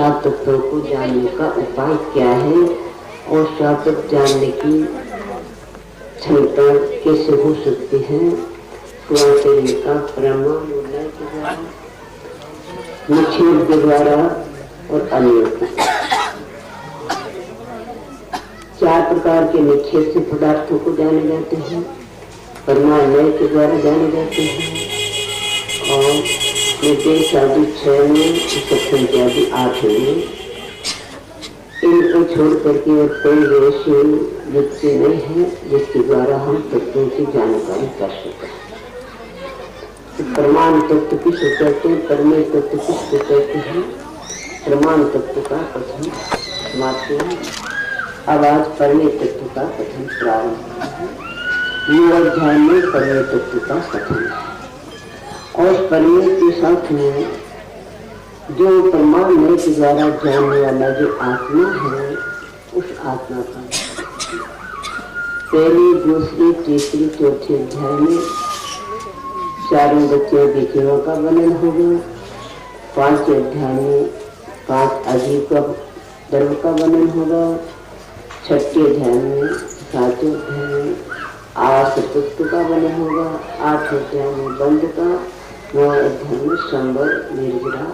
सात तत्वों को जानने का उपाय क्या है और सात तत्व जानने की क्षमता कैसे हो सकती है। स्वातंत्र का प्रमाण के द्वारा, निक्षेप के द्वारा और अनियत। चार प्रकार के निक्षेप से पदार्थों को जाने जाते हैं, परमाणु के द्वारा जाने जाते हैं और निर्देश आदि 6 में, सत्संग आदि 8 में। इनको छोड़ करके और कोई वैसे युक्ति नहीं है जिसके द्वारा हम तत्वों की जानकारी कर सकते हैं। तो प्रमाण तत्व किसको कहते हैं, परमेय तत्व किसको कहते हैं। प्रमाण तत्व का कथन समाप्त है। अब आज परमेय तत्व का कथन प्रारंभ है। ये अध्याय में परमेय तत्व का कथन है और परमेय के साथ में जो परमाणु के द्वारा जानने वाला जो आत्मा है, उस आत्मा का पहले, दूसरे, तीसरे, चौथे अध्याय में चारों बच्चों के जीवों का वर्णन होगा। 5 अध्याय में 5 अजीब का धर्म का वर्णन होगा। 6 अध्याय में 7 अध्याय में 8 तत्व का वर्णन होगा। 8 अध्याय में बंध का, 9 अध्याय में संवर, निर्जरा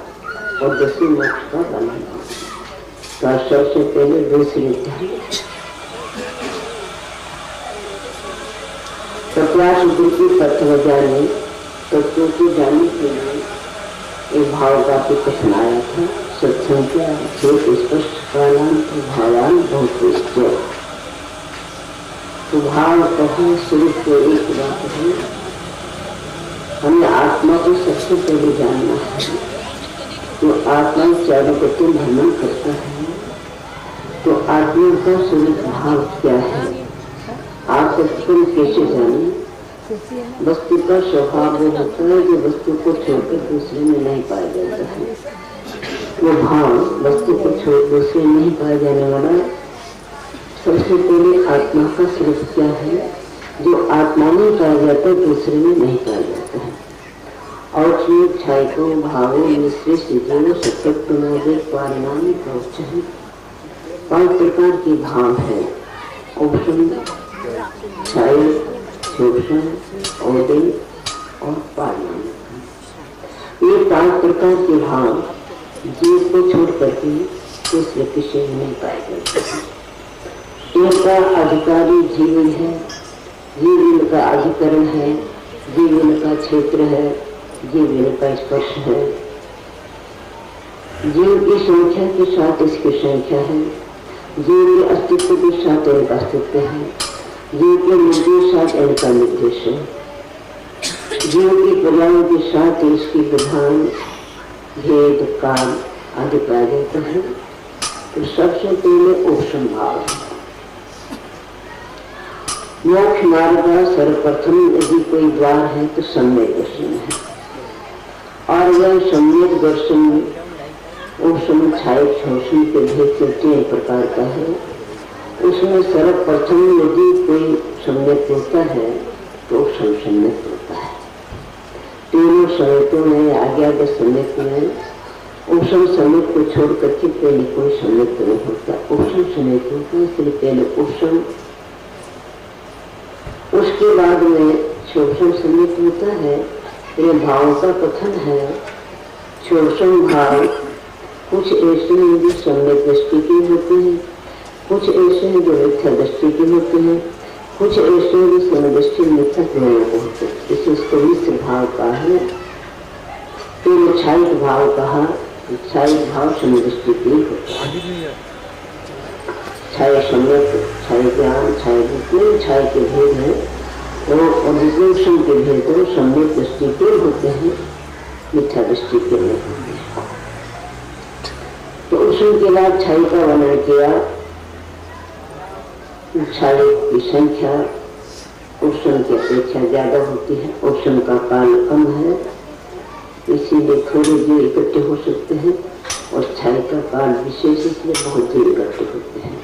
और 10वें मोक्ष का वर्णन होगा। सबसे पहले दूसरी अध्याय की प्रथम अध्याय में तत्वों को जानने के लिए एक भाव का प्रश्न आया था। सत्संग क्या स्पष्ट कालान तो भावान बहुत निश्चय। तो भाव कहे स्वरूप को एक बात है, हमें आत्मा को सबसे पहले जानना है। तो आत्मा चारों को तुम भ्रमण करता है, तो आत्मा का स्वरूप भाव क्या है, आप तुम कैसे जाने। वस्तु का स्वभाव वो होता है कि वस्तु को छोड़कर दूसरे में नहीं पाया जाता है। वो भाव वस्तु को छोड़ दूसरे में नहीं पाया जाने वाला। सबसे पहले आत्मा का स्वरूप क्या है, जो आत्मा में पाया जाता है दूसरे में नहीं पाया जाता है। और छायकों भावों मिश्रित जीवों सतत्व परिणामी पहुंच है। 5 प्रकार के भाव है, औषध, छाय, शोषण, औदय और परिणाम। ये 5 प्रकार के भाव जीव को छोड़ करके दूसरे किसी में नहीं पाए जाते। इनका अधिकारी जीव है, जीव इनका अधिकरण है, जीव इनका क्षेत्र है, जीव इनका स्पर्श है। जीव की संख्या के साथ इसकी संख्या है, जीव के अस्तित्व के साथ इनका अस्तित्व है, जीव के निर्देश साथ इनका निर्देश है, जीव की क्रियाओं के साथ इसकी विधान, भेद, काल आदि पाया जाता है। तो सबसे पहले उपशम भाव है। मोक्ष मार्ग का सर्वप्रथम यदि कोई द्वार है तो सम्यक दर्शन है, और वह सम्यक दर्शन उपशम छाय शोषण के भेद से 3 प्रकार का है। उसमें सर्वप्रथम यदि कोई सम्यक होता है तो उपशम सम्यक होता है। तीनों सम्यकों में आज्ञा के सम्यक में उपशम सम्यक को छोड़ करके पहले कोई सम्यक नहीं होता। उपशम सम्यक होता है, इसलिए पहले उपशम, उसके बाद में शोषण सम्यक होता है। ये भाव का कथन है। शोषण भाव कुछ ऐसे हैं जो सम्यक दृष्टि के होते हैं, कुछ ऐसे हैं जो मिथ्या दृष्टि के होते हैं, कुछ ऐसे हैं जो समदृष्टि मिथ्या दोनों को होते हैं। इसे इसको मिश्र भाव का है। तो छायिक भाव कहा, छायिक भाव समदृष्टि के होता है। छाय सम्यक, छाय ज्ञान, छाय जितने छाय के भेद है और विभूषण के भेद सम्यक दृष्टि के होते हैं, मिथ्या दृष्टि के नहीं होते हैं। तो उसके बाद छाई का वर्णन किया। छाई की संख्या उपशम की अपेक्षा ज्यादा होती है, उपशम का काल कम है, इसीलिए थोड़े जीव इकट्ठे हो सकते हैं, और छाई का काल विशेष इसलिए बहुत जीव इकट्ठे होते हैं।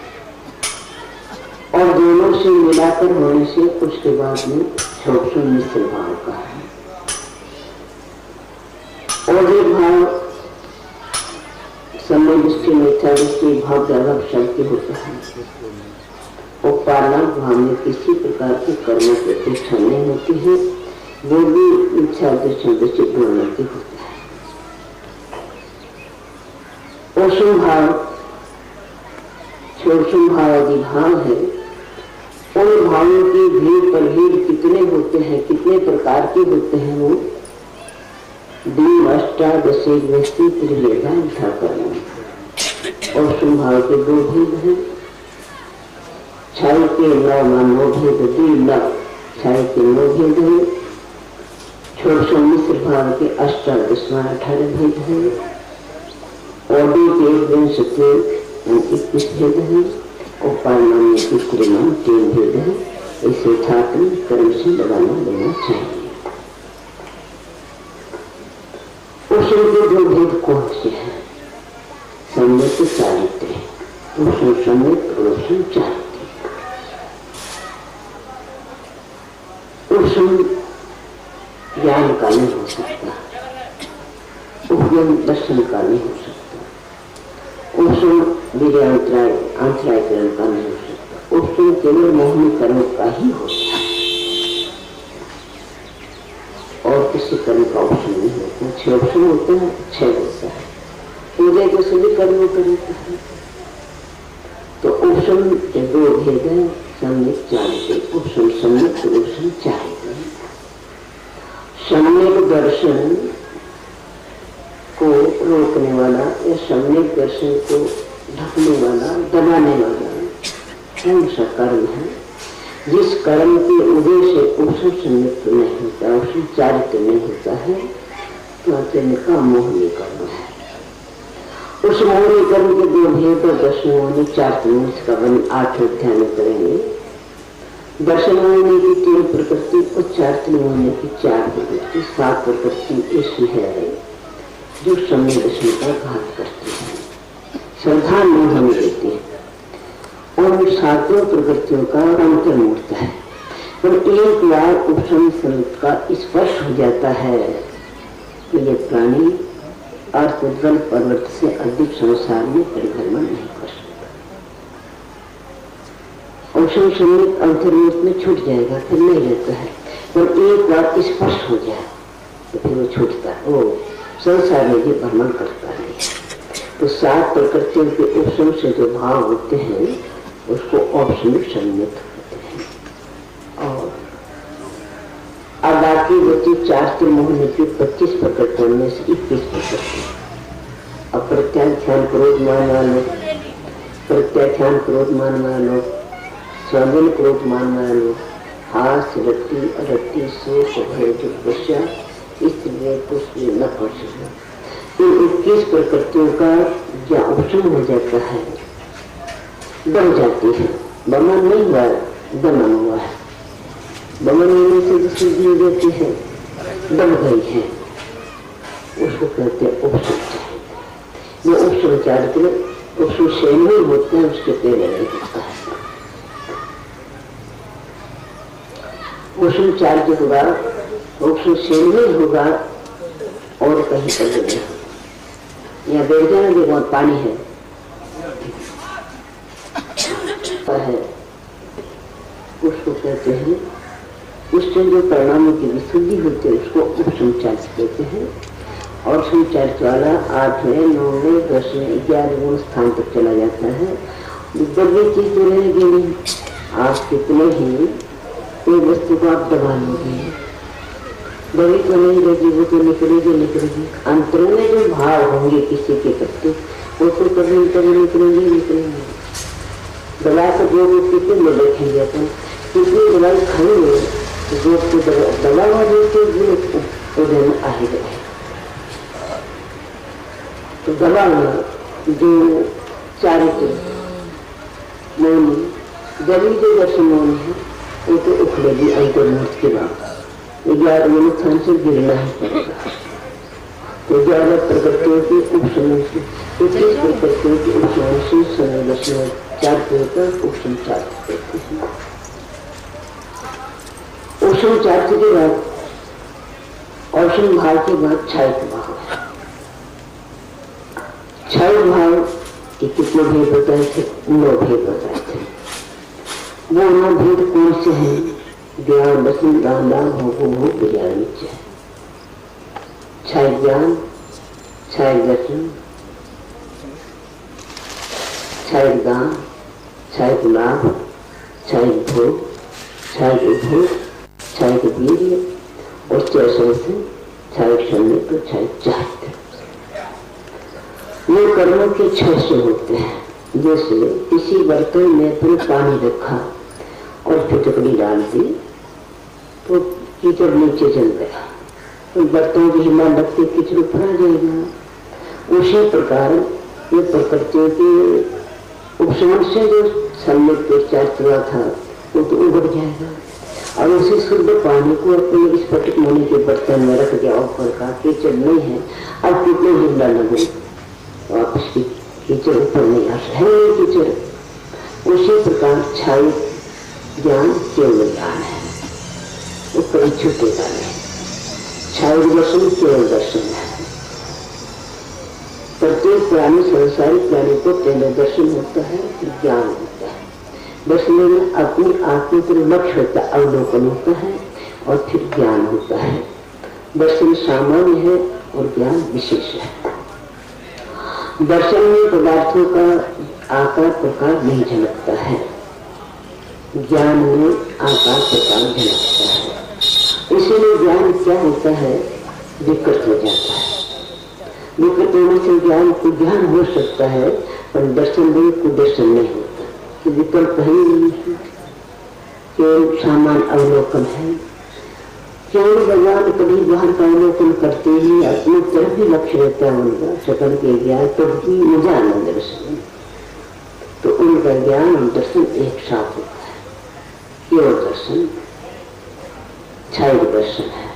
और दोनों से मिलाकर होने से उसके बाद में शोषण मिश्र भाव का है। और ये भाव समय से भाव ज्यादा शक्ति होता है। और पारनाथ भाव में किसी प्रकार के कर्मों की अपेक्षा नहीं होती है, वो भी इच्छा दृष्टि गुणवती होता है। ओषण भाव, छोषण भाव आदि भाव है। उन भावों की भीड़ पर भीड़ कितने होते हैं, कितने प्रकार के होते हैं, वो दिन अष्टादश व्यक्ति त्रिवेदा उठा कर। और स्वभाव के दो भेद हैं, छाई के नौ भेद, दिन छाई के 9 भेद है। छोड़ मिश्र भाव के 18 भेद है। औडी के 21 भेद है। और पारनाम के त्रिमान 3 भेद है। इसे छात्र कर्म से लगाना लेना चाहिए। उषण के 2 भेद कौन से हैं? सम्यक चारित्र्य, उषण सम्यक और उषण चारित्र्य। उषण ज्ञान का नहीं हो सकता, उपयन दर्शन का नहीं हो सकता, उषण वीर्यांतराय आंतरायकरण का नहीं हो सकता, उषण केवल मोहनी कर्म का ही होता है और किसी कर्म का ऑप्शन नहीं होता। 6 ऑप्शन होता है, 6 होता है। पूजा के सभी कर्मों का होता है। तो ऑप्शन के 2 भेद है, सम्यक चारित्र्य, ऑप्शन सम्यक और ऑप्शन चारित्र्य। सम्यक दर्शन को रोकने वाला या सम्यक दर्शन को ढकने वाला, दबाने वाला कौन सा कर्म है? जिस कर्म के उदय से उषण सम्यक नहीं होता, उषण चारित्र्य नहीं होता है, तो का मोहनी कर्म है। उस मोहनी कर्म के 2 भेद और दर्शन मोहनी 4 त्रिमूर्ति इसका वर्णन 8 अध्याय में करेंगे। दर्शन मोहनी की 3 प्रकृति और 4 त्रिमूर्ति की 4 प्रकृति, 7 प्रकृति ऐसी है जो सम्यक दर्शन का घात करती है, श्रद्धा नहीं होने देती है। और 7 प्रकृतियों का अंतर्मूर्त है। पर एक बार उपशम संत का स्पर्श हो जाता है तो ये प्राणी अर्थोद्गल पर्वत से अधिक संसार में परिभ्रमण नहीं कर सकता। उपशम संत अंतर्मूर्त में छूट जाएगा, फिर नहीं रहता है। पर एक बार स्पर्श हो जाए तो फिर वो छूटता है, वो संसार में भी भ्रमण करता है। तो 7 प्रकृतियों के उपशम से जो भाव होते हैं उसको औपशमिक सम्यक होते हैं। और अब बाकी बची 4 त्रिमोहनी की 25 प्रकृतियों में से 21 प्रकृति। अब प्रत्याख्यान क्रोध मान वालों, प्रत्याख्यान क्रोध मान वालों, स्वाधीन क्रोध मान वालों, हास रति अरति शोक भय दुर्दशा, इसलिए कुछ भी न कर सकते। इन 21 प्रकृतियों का क्या उपशम हो जाता है, दम जाती है। बमन नहीं हुआ, दमन हुआ है। बमन होने से जिसकी दी जाती है, दम गई है, उसको कहते हैं उपशम चारित्र्य। ये उपशम चारित्र्य उपशम शैली होते हैं, उसके पहले नहीं होता है। उपशम चारित्र्य होगा, उपशम शैली होगा और कहीं पर नहीं। यहाँ बैठ जाना, देखो पानी है है उसको कहते हैं। उससे जो परिणामों की विशुद्धि होती है उसको उपशम चारित्र्य कहते हैं। और उपशम चारित्र्य वाला 8वें 9वें 10वें 11वें स्थान तक चला जाता है। बड़ी चीज तो रहेगी नहीं, आप कितने ही कोई वस्तु को आप दबा लोगे, दबी तो नहीं रहेगी, वो तो निकलेगी। अंतरों में जो भाव होंगे किसी के प्रति वो तो कभी निकलेंगे। दवा को जो कितने में देखेंगे अपन, कितनी दवाई खाएंगे जो दवा में आएगा। तो दवा जो चारित्र्य मौनी दवी जो दर्शन मौनी है वो तो उखड़ेगी अंतर्मूर्त के बाद 11वें स्थान से गिरना ही पड़ेगा। तो 11 प्रकृतियों की उपशमन से 21 प्रकृतियों की उपशमन से समय दर्शन 4 प्रकार उपशम चारित्र्य कहते हैं। उपशम चारित्र्य के बाद औषण भाव के बाद क्षय भाव है। क्षय भाव कि कितने भेद बताए थे? 9 भेद बताए थे। वो 9 भेद कौन से हैं? ज्ञान दर्शन दान दान भोगो भोग विज्ञान निश्चय। छाय ज्ञान, छाय दर्शन, छाय दान, छाय लाभ, छाय भोग, छाय उपभोग, छाय वीर्य और से छाय क्षण तो छाय चाहते। ये कर्मों के 6 से होते हैं। जैसे किसी बर्तन में तुम पानी रखा और फिटकड़ी डाल दी तो कीचड़ नीचे चल गया, तो बर्तन की हिम्मत रखते कीचड़ ऊपर आ जाएगा। उसी प्रकार ये प्रकृति के उपशमन से जो सम्यक प्रचार चला था वो तो उभर जाएगा। और उसी शुद्ध पानी को अपने स्फटिक मणि के बर्तन में रख दिया ऊपर का कीचड़ नहीं है, अब कितने हिंदा लगे वापस की कीचड़ ऊपर नहीं आ है कीचड़। उसी प्रकार छाई ज्ञान केवल ज्ञान है, वो कई छूटेगा नहीं। छाई दर्शन केवल दर्शन है। प्रत्येक प्राणी संसारिक प्राणी को पहले दर्शन होता है, ज्ञान होता है। दर्शन में अपनी आत्मा पर लक्ष्य होता है, अवलोकन होता है और फिर ज्ञान होता है। दर्शन सामान्य है और ज्ञान विशेष है। दर्शन में पदार्थों का आकार प्रकार नहीं झलकता है, ज्ञान में आकार प्रकार झलकता है। इसीलिए ज्ञान क्या होता है? विकृत हो जाता है। विकृत होने से ज्ञान को ज्ञान हो सकता है पर दर्शन में कुदर्शन नहीं होता। कि विकल्प है नहीं है, केवल सामान्य अवलोकन है। केवल भगवान कभी बाहर का अवलोकन करते ही अपनी तरफ ही लक्ष्य रहता है उनका सकल के ज्ञान तो भी मुझे आनंद दर्शन, तो उनका ज्ञान और दर्शन एक साथ होता है। केवल दर्शन छाय दर्शन है,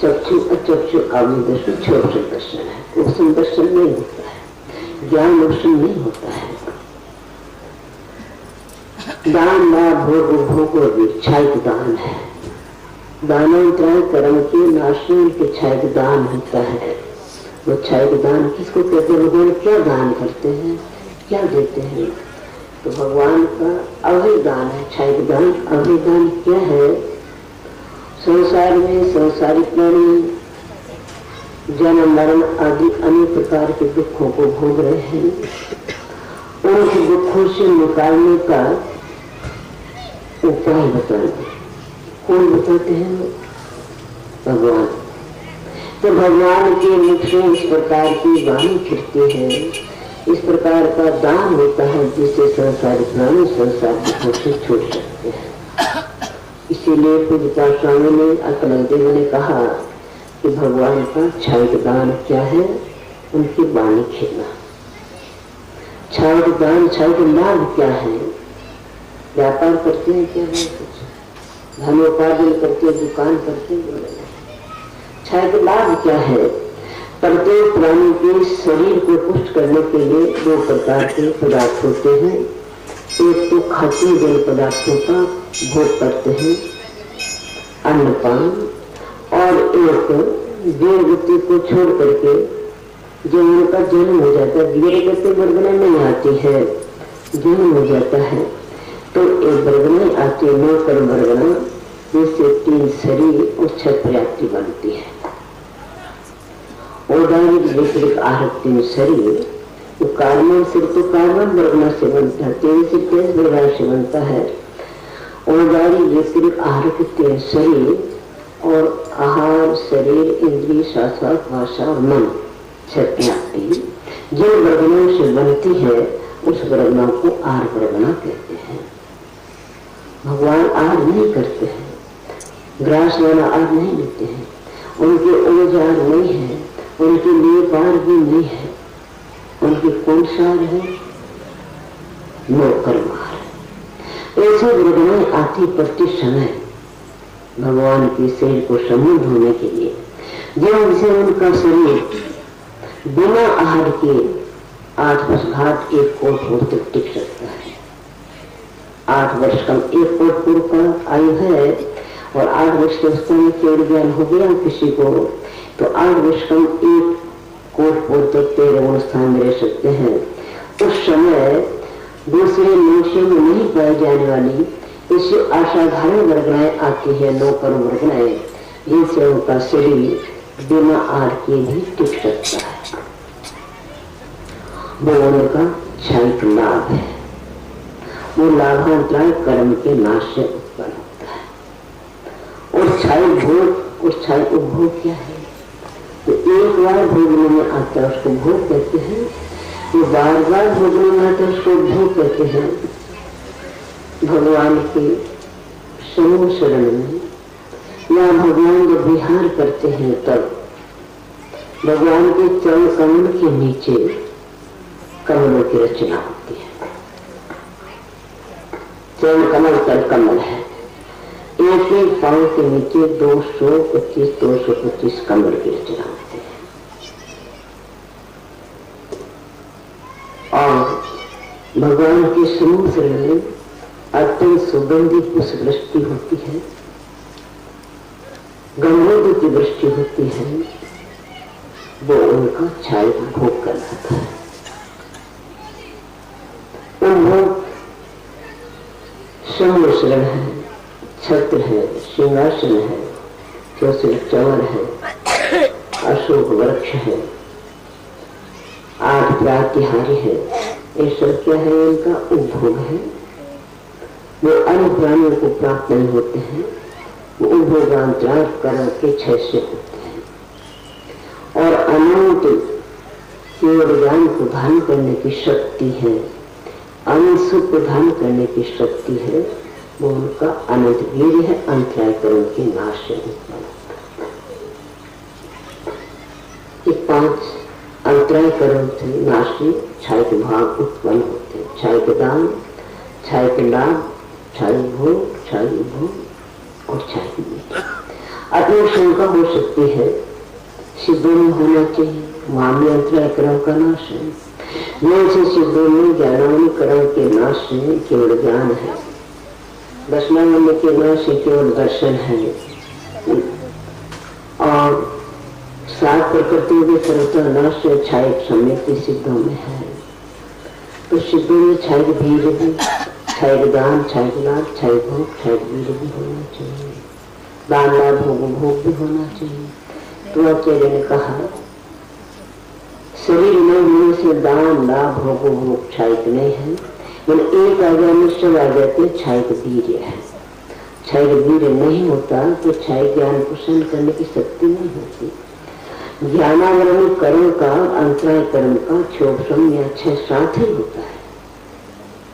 चक्षु अचक्षु आदि दर्शन छोटे दर्शन है। उपसन दर्शन नहीं होता है, ज्ञान दर्शन नहीं होता है। दान लाभ भोग भोग और छाय दान है। दानोत्तराय कर्म के नाशन के छाय दान होता है। वो छाय दान किसको कहते हैं? भगवान क्या दान करते हैं, क्या देते हैं? तो भगवान का अभय दान है छाय दान। अभय दान क्या है? संसार में संसारिक प्राणी जन्म मरण आदि अनेक प्रकार के दुखों को भोग रहे हैं। उनके दुखों से निकालने का उपाय बताते। कौन बताते हैं? भगवान। तो भगवान के मुख से इस प्रकार की वाणी फिरती है, इस प्रकार का दान होता है जिससे संसारिक प्राणी संसार दुखों से छूट सकते हैं। इसीलिए पूज्यपाद स्वामी ने अकलंग देव ने कहा कि भगवान का छाय दान क्या है? उनकी वाणी खिलना। छाय दान, छाय लाभ क्या है? व्यापार करते हैं क्या? कुछ धनोपार्जन करते, दुकान करते। छाय लाभ क्या है? प्रत्येक प्राणी के शरीर को पुष्ट करने के लिए 2 प्रकार के पदार्थ होते हैं। एक तो खाद्य जल पदार्थों का भोग करते हैं, अन्नपान, और एक वीर गति को छोड़ करके जो उनका जन्म हो जाता है, वीर गति वर्गना नहीं आती है, जन्म हो जाता है तो एक वर्गना आती है, 9 कर्म वर्गना, जिससे 3 शरीर और 6 प्रयाप्ति बनती है। औदारिक विपरीत आहत 3 शरीर, तो कार्बन सिर तो कार्बन वर्गना से बनता है, 3 से 23 वर्गना से बनता है। औदारिक विपरीत आहत 3 शरीर और आहार शरीर इंद्रिय शास्त्र भाषा और मन 6 प्रयाप्ति जिन वर्गनों से बनती है उस वर्गना को आहार वर्गना कहते हैं। भगवान आहार नहीं करते हैं, ग्रास वाला आहार नहीं लेते हैं, उनके औजार नहीं है, उनके लिए पार भी नहीं है, उनके कौन सार है? 9 कर्म आहार। ऐसे वर्गनाएं आती प्रति समय भगवान के शरीर को संबंध होने के लिए, जिनसे उनका शरीर बिना आहार के 8 वर्ष घाट 1 कोट तक टिक सकता है। 8 वर्ष कम 1 कोट पूर्व का आयु है और 8 वर्ष के अवस्था में केवल ज्ञान हो गया किसी को तो 8 वर्ष कम 1 कोट पूर्व तक 13 स्थान में रह सकते हैं। उस समय दूसरे मनुष्यों में नहीं पाई जाने वाली इससे असाधारण वर्गनाएं आती है, नौकर वर्गनाएं, जिनसे उनका शरीर बिना आड़ के भी टिक सकता है। वो उनका क्षणिक लाभ है। वो लाभांतरण कर्म के नाश से उत्पन्न होता है। और क्षणिक भोग और क्षणिक उपभोग क्या है? तो एक बार भोगने में आता है उसको भोग कहते हैं, तो बार बार भोगने में आता है उसको भोग कहते हैं। भगवान के समूह शरण में या भगवान जब विहार करते हैं तब भगवान के चरण कमल के नीचे कमलों की रचना होती है। चरण कमल तल कमल है, एक एक पांव के नीचे 225 कमल की रचना होती है। और भगवान के समूह शरण में अत्यंत सुगंधित पुष्पवृष्टि होती है, गंधों की वृष्टि होती है। वो उनका छाया भोग करता है। उन समूह शरण है, छत्र है, सिंहासन है, चौर है, अशोक वृक्ष है, 8 प्रातिहारी है। ये सब क्या है? इनका उपभोग है। वो अन्य प्राणियों को प्राप्त नहीं होते हैं। वो उपभोगांतराल कर्म के क्षय से होते हैं। और अनंत केवल ज्ञान को धारण करने की शक्ति है, अनंत सुख को धारण करने की शक्ति है। वो उनका अनंत वीर है, अंतराय कर्म के नाश से उत्पन्न होता है। 5 अंतराय कर्म से नाशी क्षयिक भाग उत्पन्न होते हैं। क्षयिक दान, क्षयिक लाभ, क्षयिक भोग, क्षयिक भोग और क्षयिक मीठा। अपनी शंका हो सकती है सिद्धों में होना चाहिए, मामले अंतराय कर्म का नाश है। जैसे सिद्धों में ज्ञानावली कर्म के नाश से केवल ज्ञान है, दर्शनावली के नाश से केवल दर्शन है। और 7 प्रकृतियों के सर्वथा नाश से क्षयिक समिति सिद्धों में है। तो सिद्धों में क्षयिक भीर भी, क्षयिक दान, क्षयिक लाभ, क्षयिक भोग, क्षयिक वीर भी होना चाहिए। दान लाभ भोग भी होना चाहिए। तो आचार्य ने कहा शरीर में होने से दान लाभ भोग क्षयिक नहीं है, लेकिन एक आ गया निश्चय आ जाते क्षयिक वीर्य है। क्षयिक वीर्य नहीं होता तो क्षयिक ज्ञान को सहन करने की शक्ति नहीं होती। ज्ञानावरण कर्म का, अंतराय कर्म का क्षोभम या 6 साथ ही होता है,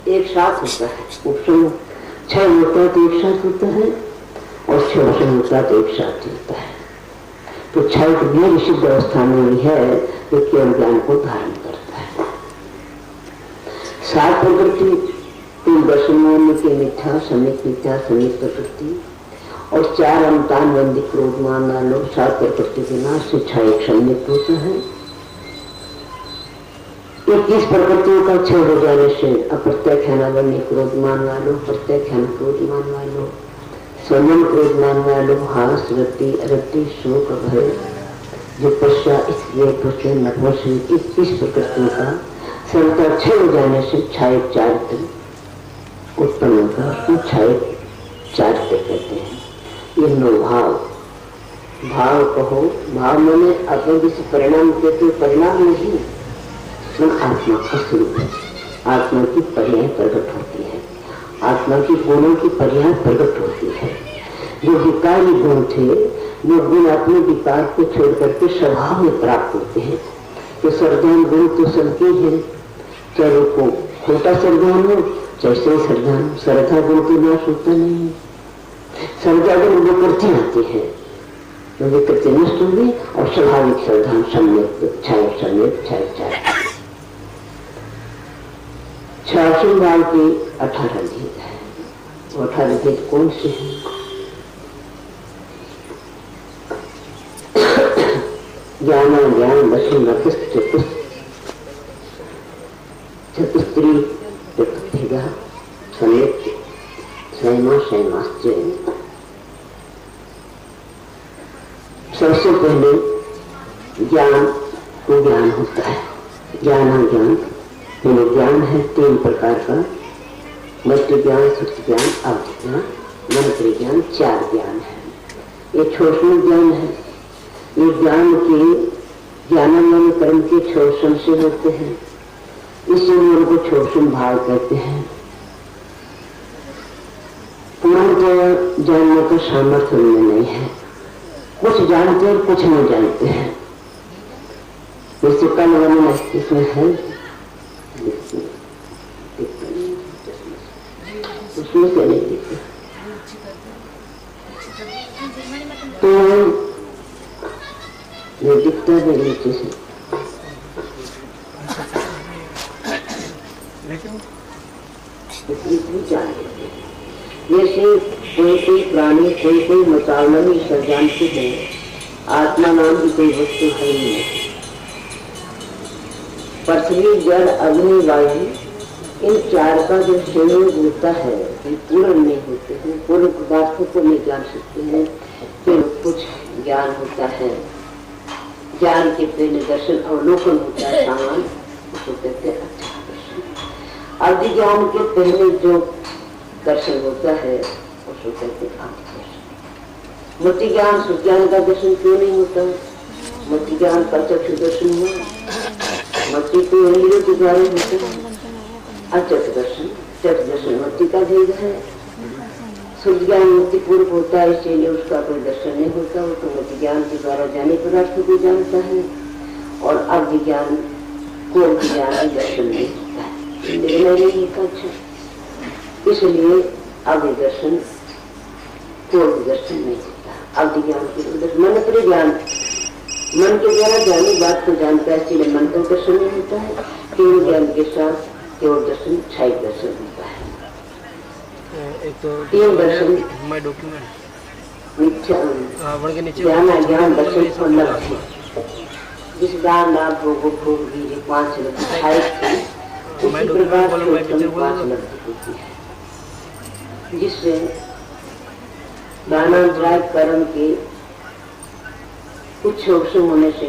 एक साथ होता है। उपशम 6 होता तो एक साथ होता है, और क्षोभम होता तो एक साथ होता है। तो क्षयिक वीर्य सिद्ध अवस्था में है तो केवल ज्ञान को धारण करता है। 7 प्रकृति 3 दर्शन के मिथ्या, समित मिथ्या, समित प्रकृति और 4 अमतान बंदी क्रोध मान वालों। 7 प्रकृति के नाश से क्षयिक सम्मित होता है। 21 प्रकृतियों का क्षय हो जाने से अप्रत्यक्ष है बंदी क्रोध मान वालों, प्रत्यक्ष है क्रोध मान वालों, संयम क्रोध मान वालों, हास रति रति शोक भय जो पश्चात इसलिए पुष्य नपुंसक 21 प्रकृतियों का सर्वथा क्षय हो जाने से क्षयिक चारित्र उत्पन्न होता है। उसको क्षयिक चारित्र कहते हैं। ये 9 भाव, भाव कहो, भाव मैंने अपने किसी परिणाम देते परिणाम नहीं, मन आत्मा का स्वरूप है। आत्मा की पर्याय प्रकट होती है, आत्मा की गुणों की पर्याय प्रकट होती है। जो विकारी गुण थे वो गुण अपने विकार को छोड़ करके स्वभाव में प्राप्त होते हैं। तो सर्वज्ञान गुण तो सबके हैं, चाहे वो खोटा सर्वज्ञान हो चाहे सही सर्वज्ञान। श्रद्धा गुण तो नाश होता नहीं है। श्रद्धा गुण विकृति आती है, तो विकृति नष्ट होगी और स्वाभाविक श्रद्धा सम्यक छाया सम्यक छाया 86 भाव की 18 भेद है। वो 18 भेद कौन से हैं? ज्ञान ज्ञान दशम चतुस्त्री चतुर्भेद समेत स्वयं स्वयं। सबसे पहले ज्ञान को ज्ञान होता है, ज्ञान ज्ञान ज्ञान है 3 प्रकार का, वस्तु ज्ञान, सुख ज्ञान, अवधि ज्ञान, मंत्र ज्ञान। 4 ज्ञान है। ये छोषण ज्ञान है। ये ज्ञान के ज्ञानान्वन कर्म के छोषण से होते हैं, इसलिए उनको छोषण भाव कहते हैं। पूर्णतः जानने का सामर्थ्य उनमें नहीं है, कुछ जानते और कुछ नहीं जानते हैं। जैसे कल वाले इसमें है, उसमें से नहीं दिखते तो ये दिखता है नीचे से। जैसे कोई प्राणी, कोई मचावनी ईश्वर जानते हैं, आत्मा नाम की कोई वस्तु है ही नहीं। पृथ्वी, जल, अग्नि, वायु, इन 4 का जो संयोग होता है पूर्ण नहीं होते हैं, पूर्ण पदार्थों को नहीं जान सकते हैं। फिर कुछ ज्ञान होता है, ज्ञान के पहले दर्शन अवलोकन होता है, सामान उसको कहते हैं अच्छा दर्शन। अवधि ज्ञान के पहले जो दर्शन होता है उसको कहते हैं अवधि दर्शन। मति ज्ञान, सुख ज्ञान का दर्शन क्यों नहीं होता? मति ज्ञान का चक्षु दर्शन हुआ, मति को इंद्रियों के द्वारा होता है। अचक्षु दर्शन, चक्षु दर्शन मति का भेद है। सुख ज्ञान मुक्ति पूर्व होता है, इसलिए उसका कोई दर्शन नहीं होता, वो तो मति ज्ञान के द्वारा जाने पदार्थों को जानता है। और अवधि ज्ञान को ज्ञान दर्शन नहीं होता है, निर्णय नहीं होता। अच्छा, इसलिए अवधि दर्शन को दर्शन नहीं होता। अवधि ज्ञान के मंत्र ज्ञान, मन के द्वारा जानी बात को जानता है, इसलिए मन का दर्शन नहीं होता है। केवल ज्ञान के साथ केवल दर्शन, छाई दर्शन होता है। एक तो तीन दर्शन, माय डॉक्यूमेंट, ज्ञान, अज्ञान, दर्शन और लक्ष्य। जिस ज्ञान लाभ भोगो भोग भी 5 लक्ष्य छाई थी, उसी प्रकार से 5 लक्ष्य होती है, जिससे दानांतराय कर्म के कुछ अवसर होने से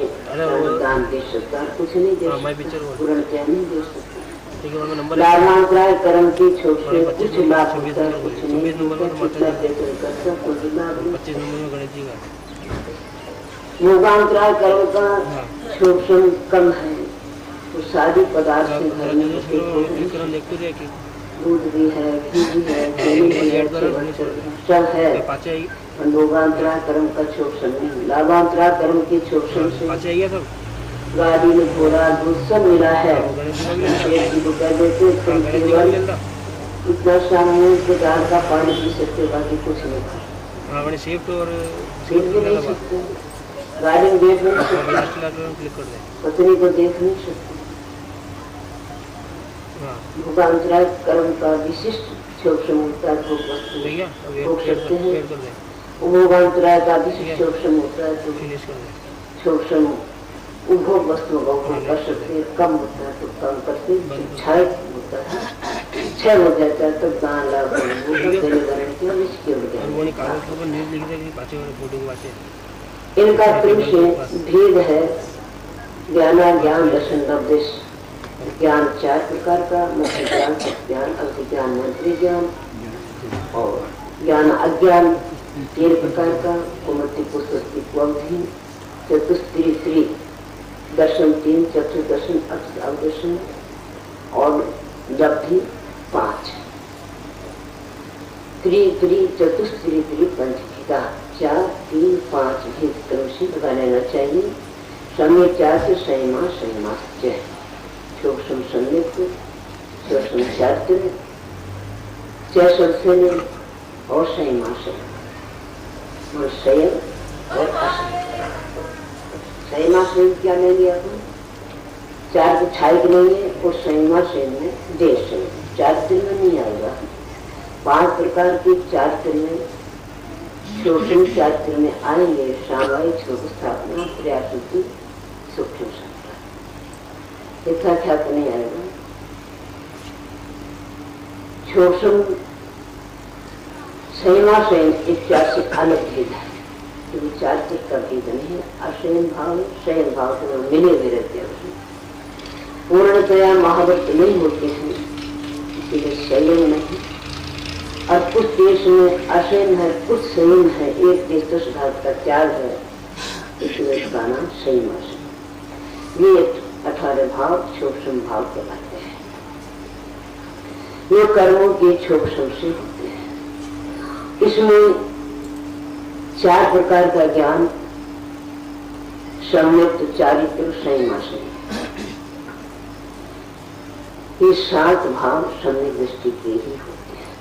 दान दे सकता, कुछ नहीं दे सकता, पूर्ण क्या नहीं दे सकता। लाभांतराय कर्म की छोट से कुछ लाभ होता है, कुछ नहीं होता, करता कोई लाभ नहीं। योगांतराय कर्म का शोषण कम है, तो सारी पदार्थ से घर में दूध भी है, घी भी है, सब है। लोगांतराय कर्म का शोषण नहीं। लाभांतराय कर्म के शोषण से गाड़ी में घोड़ा दूध सब मिला है, इतना सामूहिक प्रकार का पानी पी सकते, बाकी कुछ नहीं खा नहीं सकते, गाड़ी में देख नहीं सकते, पत्नी को देख नहीं सकते। भोगांतराय कर्म का विशिष्ट शोषण होता है, भोग सकते हैं। भोगांतराय का विशिष्ट शोषण होता है, तो शोषण उपभोग वस्तुओं का उपभोग कर सकते हैं, कम होता है तो कम करते, क्षय होता है, क्षय हो जाता है तो दान लाभ इनका प्रेम से भेद है। ज्ञाना ज्ञान दर्शन उपदेश। ज्ञान 4 प्रकार का, मुख्य ज्ञान, ज्ञान, अवधि ज्ञान, मंत्री ज्ञान, और ज्ञान अज्ञान 3 प्रकार का, कुमति पुस्तक अवधि, चतुस्त्री दर्शन 3, चक्षु दर्शन, अवदर्शन और लब्धि 5। चतुस्त्री पंचीका 4, 3, 5 भेद क्रम से लगा लेना चाहिए। समय 4 से संयमा 6, शोषण संयुक्त, शोषण शास्त्र, चैसल्य और संयमा और संयम और असंयम। संयमा से क्या लेंगे अपन? 4 को छाई लेंगे और संयमा से में देश से 4 दिन में नहीं आएगा। 5 प्रकार की 4 दिन में, शोषण 4 दिन में आएंगे। सामायिक सुख स्थापना, प्रयास की सूक्ष्म संस्कार, इतना ख्यात नहीं आएगा। शोषण संयमा से एक 4 से अलग भेद है, विचार से कभी नहीं है। अशयन भाव, शयन भाव तो मिले हुए रहते हैं, पूर्णतया महाव्रत नहीं होते हैं, इसीलिए संयम नहीं। और कुछ देश में अशयन है, कुछ संयम है, एक देश तो सिद्धार्थ का त्याग है, इसलिए इसका नाम संयम आसन। ये 18 भाव सूक्ष्म भाव कहलाते हैं। ये कर्मों के सूक्ष्म से होते हैं। इसमें 4 प्रकार का ज्ञान, सम्यक चारित्र संयम आसन, ये 7 भाव सम्यक दृष्टि के ही होते हैं।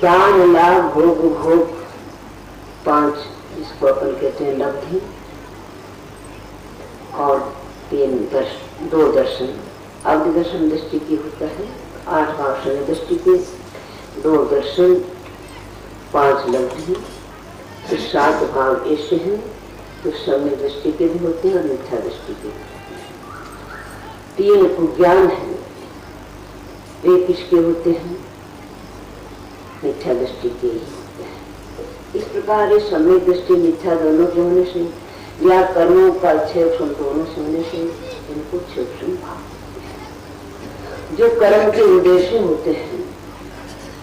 दान, लाभ, भोग, भोग 5, इसको अपन कहते हैं लब्धि, और 2 दर्शन, अवधि दर्शन दृष्टि की होता है। 8 भाव समय दृष्टि के, 2 दर्शन, 5 लब्धि, तो 7 भाव ऐसे हैं, तो समय दृष्टि के भी होते हैं और मिथ्या दृष्टि के। 3 ज्ञान है, एक किसके होते हैं, मिथ्या दृष्टि के ही होते हैं। इस प्रकार ये समय दृष्टि मिथ्या दोनों के होने से या कर्मों का क्षेत्र दोनों से होने से इनको सूक्ष्म भाव होते हैं। जो कर्म के उद्देश्य होते हैं,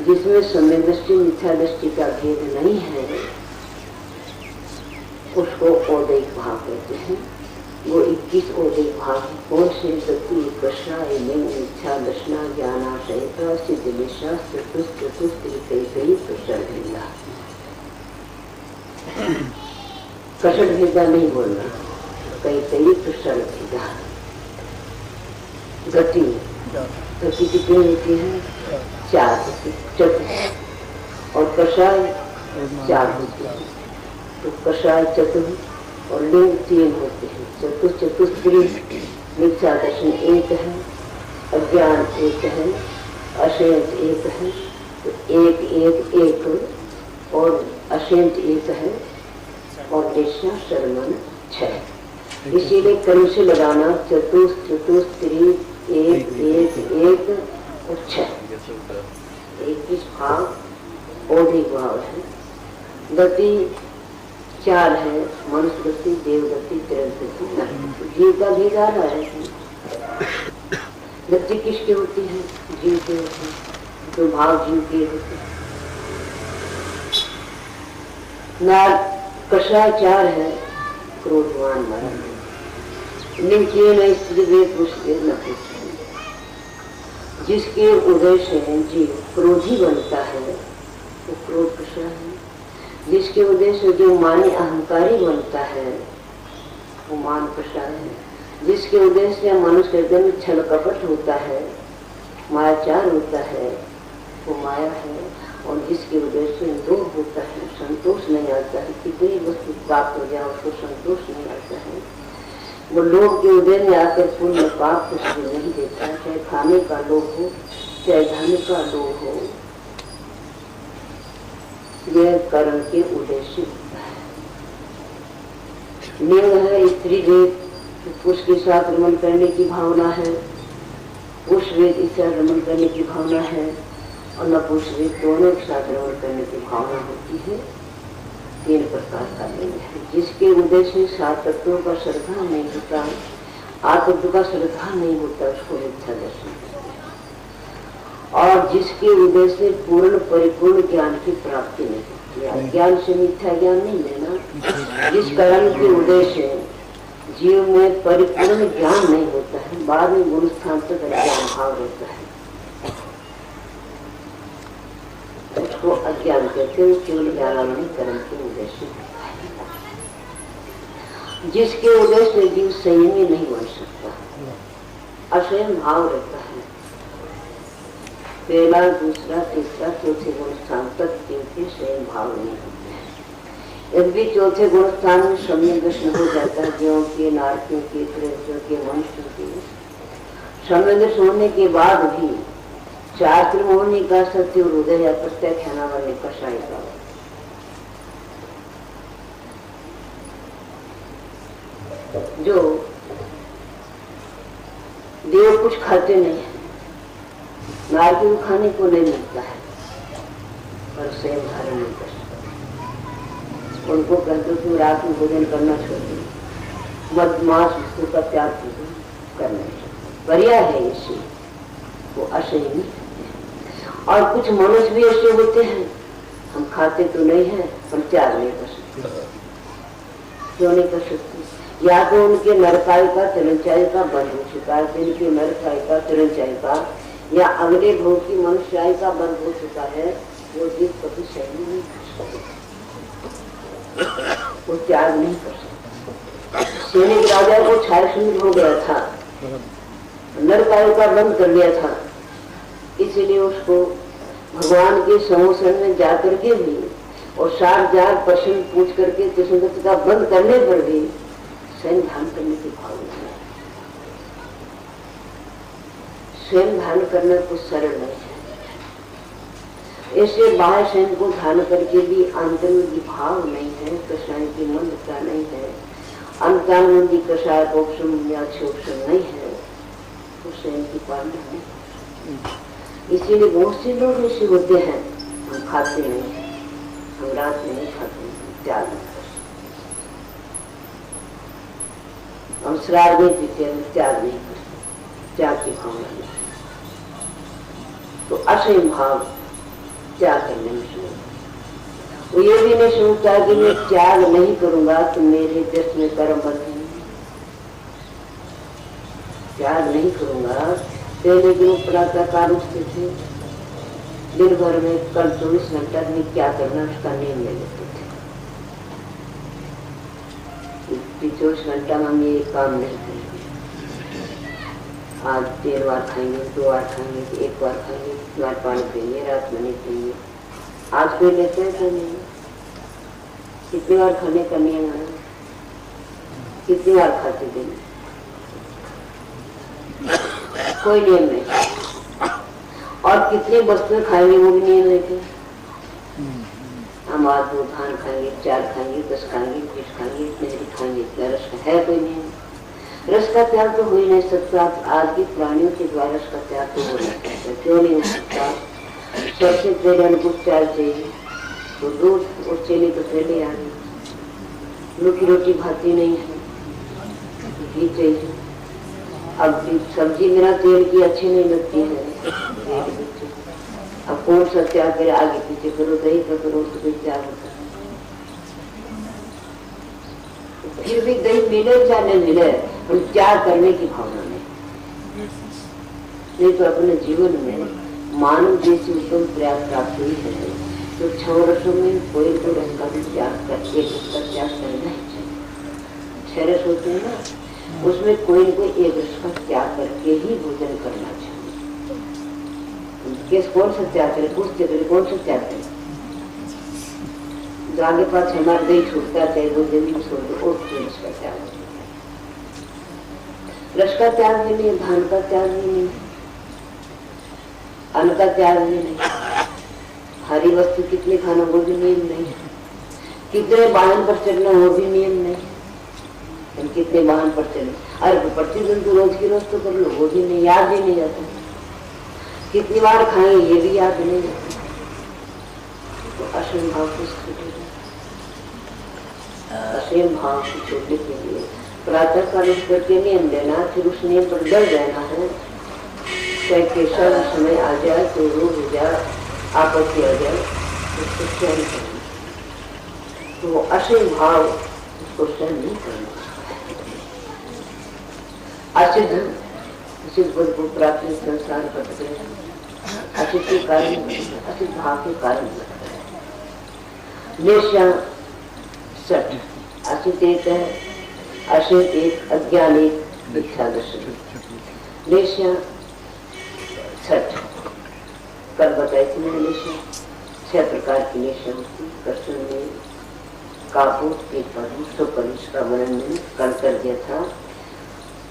जिसमें समय दृष्टि मिथ्या दृष्टि का भेद नहीं है, उसको औदैहिक भाव कहते हैं। वो 21 औदैहिक भाव कौन से? गति, कषा, मिथ्या दर्शना, ज्ञानाशयता, सिद्ध निशा, चतुस्त्री, प्रसन्न। कसट भेदा नहीं बोलना, कई प्रसन्न भेदा। गति कितनी होती है? 4, चतुर्थ, और कषाय 4 होती है। तो कषाय चतुर्थ और लिंग 3 होते हैं। चतुस्त्री मिथ्या दर्शन 1 है, अज्ञान 1 है, अशेंत 1 है, तो 1 और अशेंत 1 है, और देशा शर्मन 6। इसीलिए कर्म से लगाना चतुस्त्री 1 और 6, 21 भाव औधिक भाव है। गति 4 है, मनुष्य गति, देव गति, गति, जीव का भेद आ रहा है। गति किसकी होती है? जीव के होती है, तो भाव जीव के होते हैं। कषाय 4 है, क्रोधवान मरण। लिंग 3 है, स्त्री वेद पुरुष वेद न पूछे। जिसके उदय से जीव क्रोधी बनता है वो क्रोध कषाय है। जिसके उदय से जो मानी अहंकारी बनता है वो मान कषाय है। जिसके उदय से मनुष्य हृदय में छल कपट होता है, मायाचार होता है, वो माया है। और जिसके उदय से लोभ होता है, संतोष नहीं आता है, कितनी वस्तु प्राप्त हो जाए उसको संतोष नहीं आता है, वो लोभ के उदय में आकर पुण्य पाप कुछ भी नहीं देता है। चाहे खाने का लोभ हो, चाहे धन का लोभ हो, यह कर्म के उदय से होता है। लिंग है स्त्री वेद, पुरुष के साथ रमन करने की भावना है, पुरुष वेद इससे रमन करने की भावना है, और नपुरुष वेद दोनों के साथ रमन करने की भावना होती है। 3 प्रकार का लिंग है। जिसके उदय से 7 तत्वों का श्रद्धा नहीं होता, 8 तत्व का श्रद्धा नहीं होता, उसको मिथ्या दर्शन कहते हैं। और जिसके उदय से पूर्ण परिपूर्ण ज्ञान की प्राप्ति नहीं होती, ज्ञान से मिथ्या ज्ञान नहीं लेना। जिस कर्म के उदय से जीव में परिपूर्ण ज्ञान नहीं होता है, बाद में गुरु स्थान तक अज्ञान भाव रहता है, उसको अज्ञान कहते हैं। केवल ज्ञानावली कर्म के उदय से होता है। जिसके उदय से जीव संयमी नहीं बन सकता, असंयम भाव रहता है। पहला, दूसरा, तीसरा, चौथे गुण स्थान तक जिनके संयम भाव नहीं होते हैं। यदि चौथे गुण स्थान में सम्यक दर्शन हो जाता है, जीवों के, नारकियों के, प्रेतों के, मनुष्यों के, सम्यक दर्शन होने के बाद भी शास्त्र मोहनी का सत्य और हृदय या प्रत्याख्याना वाले कषाय का जो देव कुछ खाते नहीं है, नारकी को खाने को नहीं मिलता है, पर स्वयं धारण नहीं कर सकते। उनको कहते कि रात में भोजन करना छोड़ दो, बदमाश वस्तु का त्याग करना बढ़िया है ये शिव, वो असह्य नहीं। और कुछ मनुष्य भी ऐसे होते हैं, हम खाते तो नहीं है पर त्याग नहीं कर सकते। क्यों नहीं कर सकते? या तो उनके नरकाई का तिरंचाई का बंद हो चुका है, जिनके नरकाई का तिरंचाई का या अगले भोग की मनुष्याई का बंद हो चुका है, वो जीव कभी सही नहीं कर सकते, वो त्याग नहीं कर सकते। सैनिक राजा को 46 हो गया था, नरकाई का बंद कर लिया था, इसीलिए उसको भगवान के समोसन में जाकर के भी और 60,000 प्रश्न पूछ करके कृष्ण का बंद करने पर भी स्वयं ध्यान करने की भावना है। स्वयं ध्यान करना कुछ सरल नहीं है। ऐसे बाह्य स्वयं को ध्यान करके भी आंतरिक की भाव नहीं है, कषाय की मंत्रता नहीं है, अंतरानंदी कषाय उपशम या क्षोभम नहीं है, तो स्वयं की पालना नहीं। इसीलिए बहुत से लोग ऐसे होते हैं, हम खाते नहीं, हम रात में नहीं खाते, त्याग नहीं करते, हम शराब नहीं पीते, हम त्याग नहीं करते, त्याग की भावना नहीं। तो असह्य भाव त्याग करने में शुरू। वो ये भी नहीं सोचता कि मैं त्याग नहीं करूंगा तो मेरे दृष्टि में कर्म बंधेंगे, त्याग नहीं करूंगा। पहले जो प्रातःकाल उठते थे, दिन भर में कल 24 घंटा में क्या करना उसका नियम ले लेते थे। 24 घंटा में हम ये काम नहीं करेंगे, आज 3 बार खाएंगे, 2 बार खाएंगे, 1 बार खाएंगे, 2 बार पानी पिएंगे, रात में नहीं पिएंगे। आज कोई लेते हैं तो नहीं, कितनी बार खाने का नियम है, कितनी बार खाते दिन, कोई नियम नहीं। और कितनी वस्तुएं खाएंगे वो भी नियम लेके, हम आज 2 धान खाएंगे, 4 खाएंगे, 10 खाएंगे, 20 खाएंगे, इतने खाएंगे, इतना रस का है कोई नियम। रस का त्याग तो हो ही नहीं सकता। आज की प्राणियों के द्वारा रस का त्याग तो हो नहीं सकता। क्यों नहीं हो सकता? सबसे पहले हमको चाय चाहिए, तो दूध और चीनी तो पहले आ गई। लुकी रोटी भाती नहीं है, घी चाहिए। अब सब्जी मेरा तेल की अच्छी नहीं लगती है, अब कौन सा त्याग करे, आगे पीछे करो, दही का करो तो कोई त्याग होता है। फिर भी दही मिले या नहीं मिले, हम त्याग करने की भावना नहीं तो अपने जीवन में मानव जैसी उत्तम प्रयास प्राप्त हुई है तो 6 रसों में कोई तो रस का भी त्याग कर, एक रस का त्याग करना ही चाहिए। 6 रस होते हैं ना, उसमें कोई न कोई एक रस का त्याग करके ही भोजन करना चाहिए। किस कौन सा त्याग करे, पूछते करे कौन सा त्याग करे, जो आगे पास हमारा दही छूटता है वो जमीन छोड़ दो, और रस का त्याग है। रस का त्याग भी नहीं, धान का त्याग भी नहीं, अन्न का त्याग भी नहीं, हरी वस्तु कितने खाना वो भी नियम नहीं, कितने वाहन पर चलना वो भी नियम नहीं, कितने वाहन पर चले, अरे प्रतिदिन तो रोज की रोज तो कर लो, वो भी नहीं, याद भी नहीं जाता। कितनी बार खाएंगे ये भी याद नहीं जाता। तो असीम भाव को छोटे, असीम भाव को छोटे के लिए प्रातः काल उठ करके नियम लेना, फिर उस नियम पर डर रहना है। चाहे कैसा समय आ जाए, तो रोग हो जाए, आपत्ति आ जाए, उसको सहन करना। तो असीम भाव उसको सहन नहीं करना। असिद्ध बुद्ध को प्राप्त संसार बट गए, असिद्ध के कारण, असिद्ध भाव के कारण निश्चय सट, असिद्ध एक है, असिद्ध एक, अज्ञान एक, मिथ्या दर्शन। निश्चय सट कल बताई थी मैंने, निश्चय 6 प्रकार की निश्चय होती। कृष्ण ने काबूत के पद सुकनिष्ठ का वर्णन में कल कर दिया था।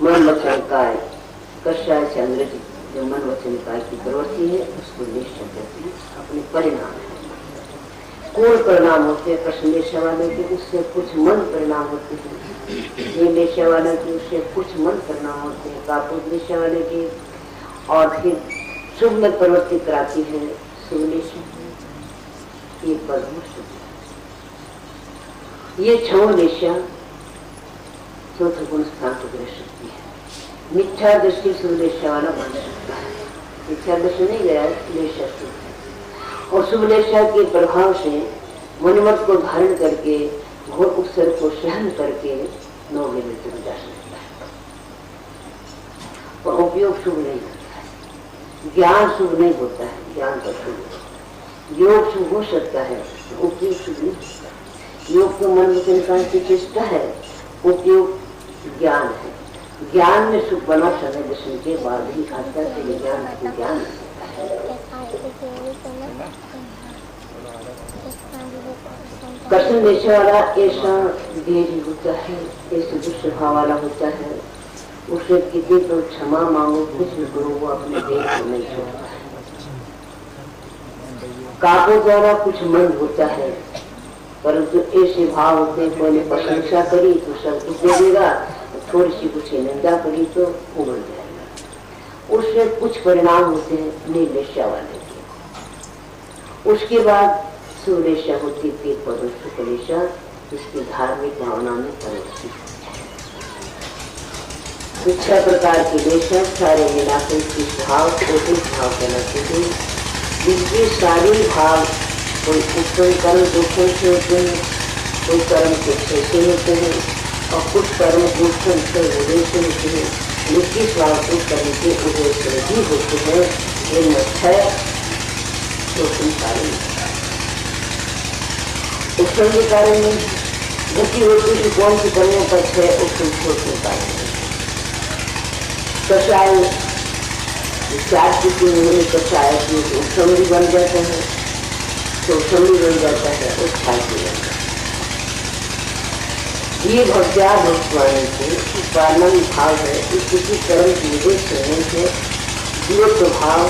मन वचन काय, कषाय से अंग्रेजी जो मन वचन काय की प्रवृत्ति है उसको निश्चय कहते हैं। अपने परिणाम है, कौन परिणाम होते हैं? कृष्ण निश्चय वाले के उससे कुछ मन परिणाम होते हैं, ये निश्चय वाले के उससे कुछ मन परिणाम होते हैं, काबूत निश्चय वाले के। और फिर शुभ में प्रवृत्ति कराती है शुभ निश्चय, ये पद शुभ। ये 6 निश्चय तो गुण स्थान को दे सकती है। मिथ्या दृष्टि शुभलेशा वाला बन सकता है। मिथ्या दृष्टि नहीं गया, लेशा शुभ है। और शुभलेशा के प्रभाव से मनोमत को धारण करके घोर उपसर्ग को सहन करके नौगे मृत्यु में जा सकता है। और उपयोग शुभ नहीं होता है, ज्ञान शुभ नहीं होता है, ज्ञान का शुभ। योग शुभ हो सकता है, उपयोग शुभ नहीं होता है। योग को मन वचन की चेष्टा है, उपयोग ज्ञान है। ज्ञान में सुख बना समय दर्शन के बाद ही आता है ज्ञान होता है। कर्षण देश वाला ऐसा देरी होता है, ऐसे दुष्स्वभाव वाला होता है, उसे किसी तो क्षमा मांगो, कुछ भी करो, वो अपने देश को नहीं छोड़ता है। काबू द्वारा कुछ मन होता है, परंतु ऐसे भाव होते हैं, कोई ने प्रशंसा करी तो सब कुछ दे देगा, थोड़ी सी कुछ निंदा करी तो उगड़ जाएगा। उससे कुछ परिणाम होते हैं निर्लेशा वाले के। उसके बाद सुलेशा होती है, पद सुकलेशा, इसकी धार्मिक भावना में परिवर्तित होती है। 6 प्रकार की लेशा सारे मिलाकर किस भाव को भाव कहलाते हैं। जिनके सारे भाव कोई उत्पन्न कर्म दूसरे से होते हैं, कोई कर्म कुछ से होते हैं और कुछ कर्म दूसरे से उद्देश्य होते हैं। लेकिन भाव को कर्म के उद्देश्य भी होते हैं। ये 6 उत्पन्न कारण उत्पन्न कारण में गति होती है। कौन सी करने पर 6 उत्पन्न कारण है। कषाय 4 की कषाय की उत्सव भी बन जाता है, तो उत्सव बन जाता है, उस खाई बन जाता है। ये भक्त्या भक्तवाणी के पालन भाव है। इस किसी कर्म की उद्देश्य होने से जीवत्व भाव,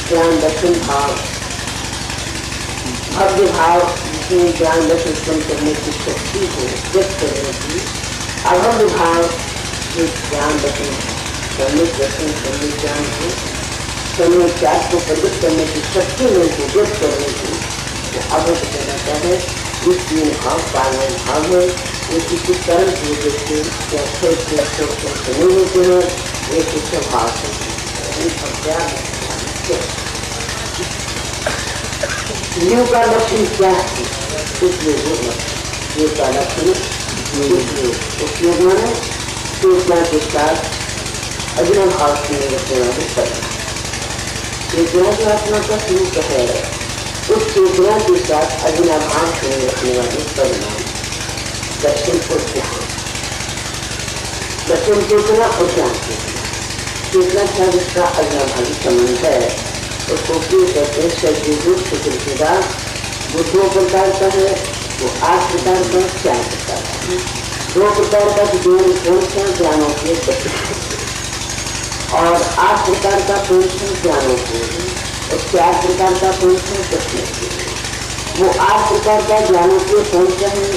ज्ञान दर्शन भाव, भव्य भाव, जिसमें ज्ञान दर्शन उत्पन्न करने की शक्ति हो, व्यक्त करने की, अभव्य भाव, जो ज्ञान दर्शन करने दर्शन करने ज्ञान को समय त्याग को प्रकट करने की शक्ति में को व्यक्त करने की अभव्य कहलाता है। इस 3 भाव पालन भाव है। ये किसी कर्म की वजह से या नहीं होते हैं, एक स्वभाव से योग का लक्षण क्या है? उपयोग योग का लक्षण उपयोग माने चेतना के साथ अग्नि भाव से रखने वाले करना। चेतना जो आत्मा का स्वरूप है, उस चेतना के साथ अग्नि भाव से रखने वाले परिणाम दर्शन और ज्ञान। दर्शन चेतना और ज्ञान चेतना क्या जिसका अग्नि संबंध है, उसको क्यों कहते हैं? शरीर वो 2 प्रकार का है, वो 8 प्रकार का, 4 प्रकार का। 2 प्रकार का ज्ञान कौन सा? ज्ञानों के और 8 प्रकार का कौन सा? ज्ञानों के और 4 प्रकार का कौन सा? प्रश्न के। वो 8 प्रकार का ज्ञानों के कौन सा है?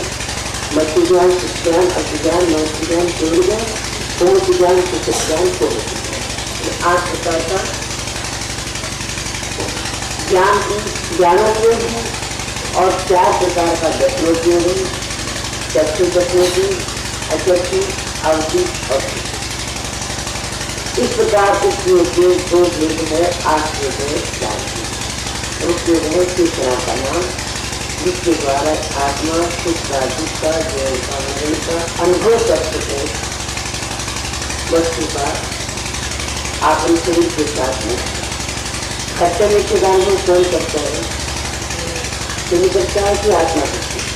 मत्स्य ज्ञान, ज्ञान, अज्ञान, नौति ज्ञान, पूर्ण ज्ञान, पूर्ण ज्ञान, सुख ज्ञान, पूर्ण ज्ञान। 8 प्रकार का ज्ञान ज्ञानोपयोग है और 4 प्रकार का दर्शनोपयोग है। चक्षु दर्शनोपयोग, अचक्षु, अवधि और इस प्रकार उपयोग के 2 भेद है, 8 भेद है, 4 उपयोग है। तीसरा का नाम, जिसके द्वारा आत्मा सुख का, दुख का, ज्ञान का, मन का अनुभव कर सके वस्तु का अपने शरीर के साथ में। खट्टा मीठे दान में कौन करता है? शरीर करता है कि आत्मा करती है?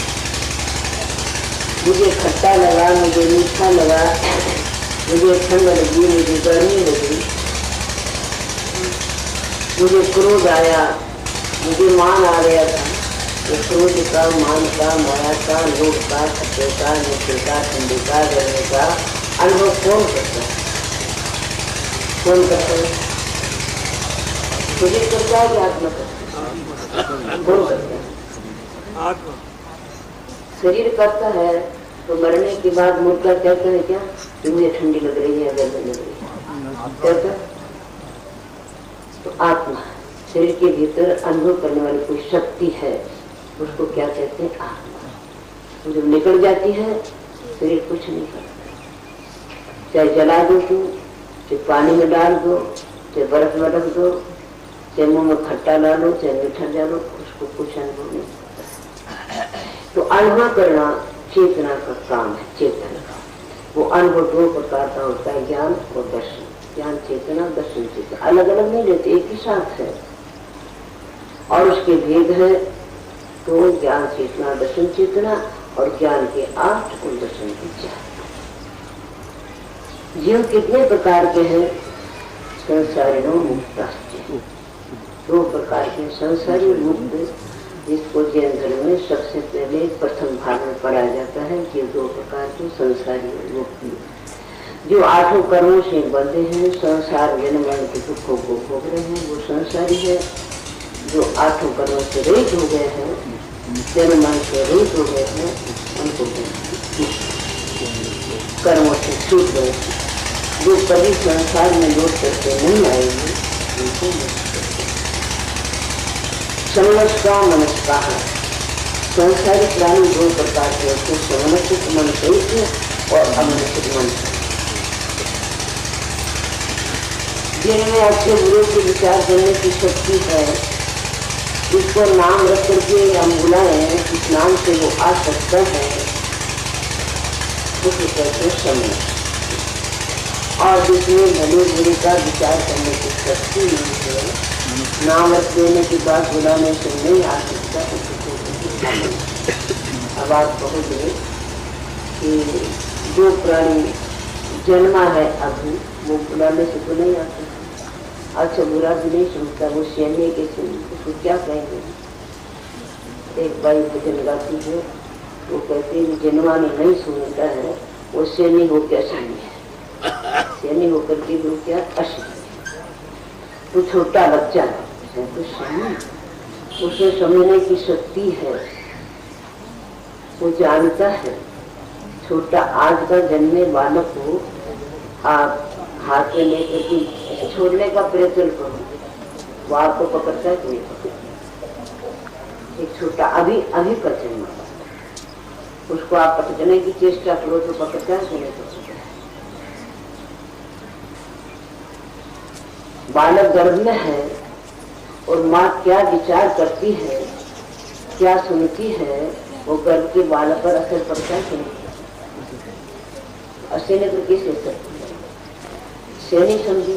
मुझे खट्टा लगा, मुझे मीठा लगा, मुझे ठंड लगी, मुझे गर्मी लगी, मुझे क्रोध आया, मुझे मान आ गया था। ये क्रोध का, मान का, माया का, लोभ का, खट्टे का, मीठे का, ठंडे का, गर्मी का अनुभव कौन करता है? कौन करता है? शरीर करता है कि आत्मा करता है? कौन करता है? आत्मा। शरीर करता है तो मरने के बाद मुर्दा कहता है क्या कि मुझे ठंडी लग रही है, गर्मी लग रही है, कहता है? तो आत्मा शरीर के भीतर अनुभव करने वाली कोई शक्ति है, उसको क्या कहते हैं? आत्मा। जब निकल जाती है शरीर कुछ नहीं करता। चाहे जला दो तुम, चाहे पानी में डाल दो, चाहे बर्फ में रख दो, चाहे मुंह में खट्टा डालो, चाहे मीठा डालो, उसको कुछ अनुभव नहीं होता। तो अनुभव करना चेतना का काम है। चेतन का वो अनुभव दो प्रकार का होता है, ज्ञान और दर्शन। ज्ञान चेतना, दर्शन चेतना अलग अलग नहीं रहते, एक ही साथ है और उसके भेद है। तो ज्ञान चेतना, दर्शन चेतना, और ज्ञान के 8 और दर्शन के 4। जीव कितने प्रकार के हैं? संसारिणों मुक्ताश्च। 2 प्रकार के संसारी मुक्त, जिसको जैन धर्म में सबसे पहले प्रथम भाग में पढ़ा जाता है। ये 2 प्रकार के संसारी मुक्ति, जो 8 कर्मों से बंधे हैं, संसार जन्म मरण के दुखों को भोग रहे हैं, वो संसारी है। जो 8 कर्मों से रहित हो गए हैं, जन्म मरण से रहित हो गए हैं, उनको कर्मों से छूट गए। जो कभी संसार में लौट करके नहीं आएंगे, उनको समनस्का मनस्का है। संसारी प्राणी 2 प्रकार के होते हैं, समनस्क मन सहित और अमनस्क मन। जिनमें अच्छे बुरे के विचार करने की शक्ति है, इसको नाम रख करके हम बुलाएं, इस नाम से वो आ सकता है, उसे कहते हैं समनस्क। और जिसमें भले बुरे का विचार करने की शक्ति नहीं है, नाम रख देने की बात बुलाने से नहीं आ सकता। अब आप कहोगे कि जो प्राणी जन्मा है अभी, वो बुलाने से तो नहीं आ सकता। अच्छा, बुरा भी नहीं सुनता, वो सहने के सुन, उसको क्या कहेंगे? एक बाई भजन गाती है, वो कहते हैं जन्मानी नहीं सुनता है, वो सहनी हो क्या सहनी है, सहनी होकर के वो क्या अशनी। वो छोटा बच्चा है, उसे समझने की शक्ति है, वो जानता है। छोटा आज का जन्मे बालक को आप हाथ में लेकर के छोड़ने का प्रयत्न करो, वो आपको पकड़ता है कि नहीं पकड़ता। एक छोटा अभी का जन्मा, उसको आप पकड़ने की चेष्टा करो तो पकड़ता है कि नहीं पकड़ता। बालक गर्भ में है और माँ क्या विचार करती है, क्या सुनती है, वो गर्भ के बालक पर असर पड़ता है कि नहीं? असर तो किस असर से नहीं समझी।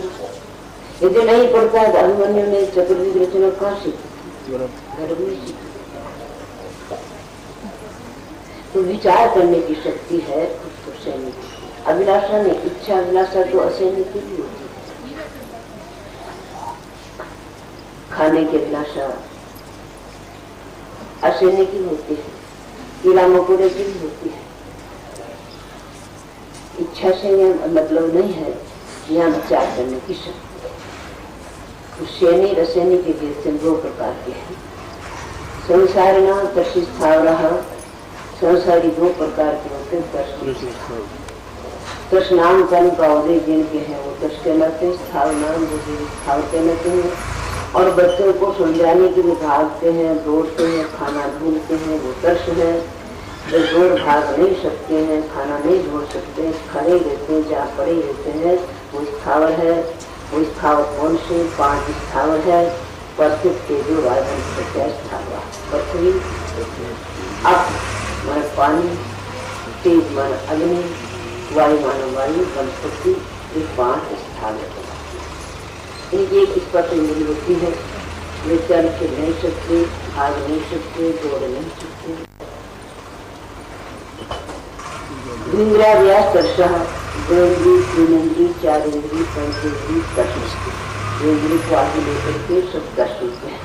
यदि नहीं पड़ता है तो अभिमन्यु ने चतुर्विध रचना कहाँ सीखी? गर्भ में सीखी। तो विचार करने की शक्ति है उसको सहने की। अभिलाषा नहीं, इच्छा अभिलाषा तो असहने की भी होती है। खाने की अभिलाषा असहने की होती है, कीड़ा मकोड़े की भी होती है। इच्छा से यह मतलब नहीं है, यहाँ विचार करने की शक्ति। तो सहने रसने के भेद 2 प्रकार के हैं। संसारिणा तर्षिस्थावरः, संसारी 2 प्रकार के होते हैं। तृष्णाम कर्म का उदय जिनके हैं वो तृष कहलाते हैं, स्थावनाम जो स्थाव कहलाते हैं। और बच्चों को समझाने के लिए भागते हैं, दौड़ते हैं, खाना ढूंढते हैं, वो तर्ष है। जो दौड़ भाग नहीं सकते हैं, खाना नहीं ढूंढ सकते, खड़े रहते हैं, जहाँ पड़े रहते हैं, वो स्थावर है। वो स्थावर कौन से? 5 स्थावर है। पृथ्वी के जो राजन स्थावर, पृथ्वी, अप मन पानी, तेज मन अग्नि, वायु मानो वायु, वनस्पति, ये 5 स्थावर है। इनकी एक स्पर्श इंद्री होती है, वे चल फिर नहीं सकते, भाग नहीं सकते, दौड़ नहीं सकते। इंद्रिया व्यास दर्शा, 2 इंद्री, 3 इंद्री, 4 इंद्री, 5 इंद्री, 10 इंद्री। इंद्री को आगे लेकर के सब 10 होते हैं।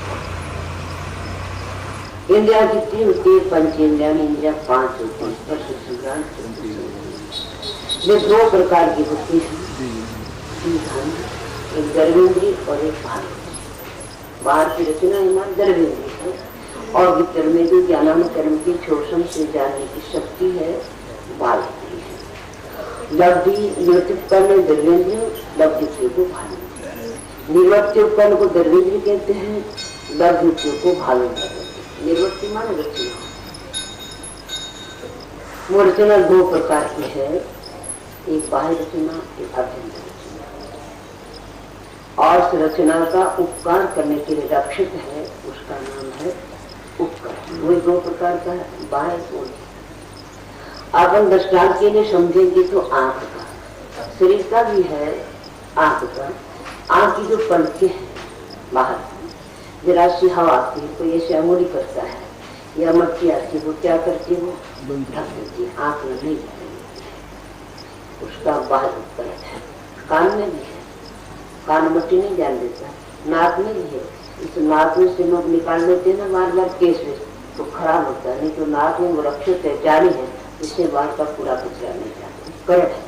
इंद्रिया कितनी होती है? 5 इंद्रिया, इंद्रिया 5 होती है। स्पर्श संग्राम ये 2 प्रकार की होती है, एक गर्भेंद्री और एक बाहर की रचना हमारी गर्भेंद्री है। और भीतर में जो ज्ञानान कर्म की शोषण से जाने की शक्ति है, बाल है। लब्धि निवृत्ति उपकरण गर्भेंद्री, लब्धि को भाल। निवृत्ति उपकरण को गर्भेंद्री कहते हैं, लब्धि को भाल। निवृत्ति माने रचना, वो रचना दो प्रकार की है, एक बाह्य रचना, एक आभ्यंतर रचना। और उस रचना का उपकार करने के लिए रक्षक है, उसका नाम है उपकर। वही दो प्रकार का है, बाह्य और अपन दृष्टांत के लिए समझेंगे तो आंख का, शरीर का भी है आंख का। आंख की जो पलकें हैं बाहर, जरा सी हवा आती है तो ये श्यामोली करता है, या मट्टी आती है वो क्या करती है, वो ढक देती है, आंख में नहीं जाती, उसका बाहर उपकरण है। कान में भी है, कान मट्टी नहीं जान देता। नाक में भी है, इस नाक में से लोग निकाल लेते हैं ना बार बार केस में, तो खराब होता है। नहीं तो नाक में वो रक्षित है, जाली है, इससे बाहर का पूरा कचरा नहीं जाता। उपकरण है,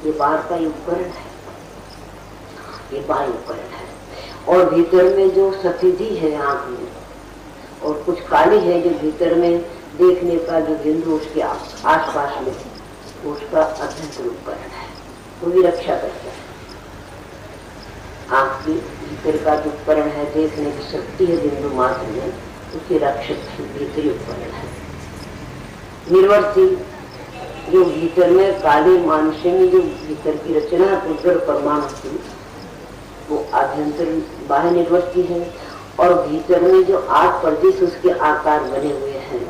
ये बाहर का उपकरण है, ये बाह्य उपकरण है। और भीतर में जो सफेदी है आंख में, और कुछ काली है जो भीतर में देखने का जो बिंदु उसके आस पास में, उसका अभ्यंतर उपकरण है, वो भी रक्षा करता है। आंख के भीतर का जो उपकरण है, देखने की शक्ति है बिंदु मात्र में, उसके रक्षक भीतरी उपकरण है। निर्वर्ती जो भीतर में काले मानुष्य में जो भीतर की रचना उज्जवल परमाणु की, वो आभ्यंतर बाह्य निर्वर्ती है। और भीतर में जो 8 प्रदेश उसके आकार बने हुए हैं,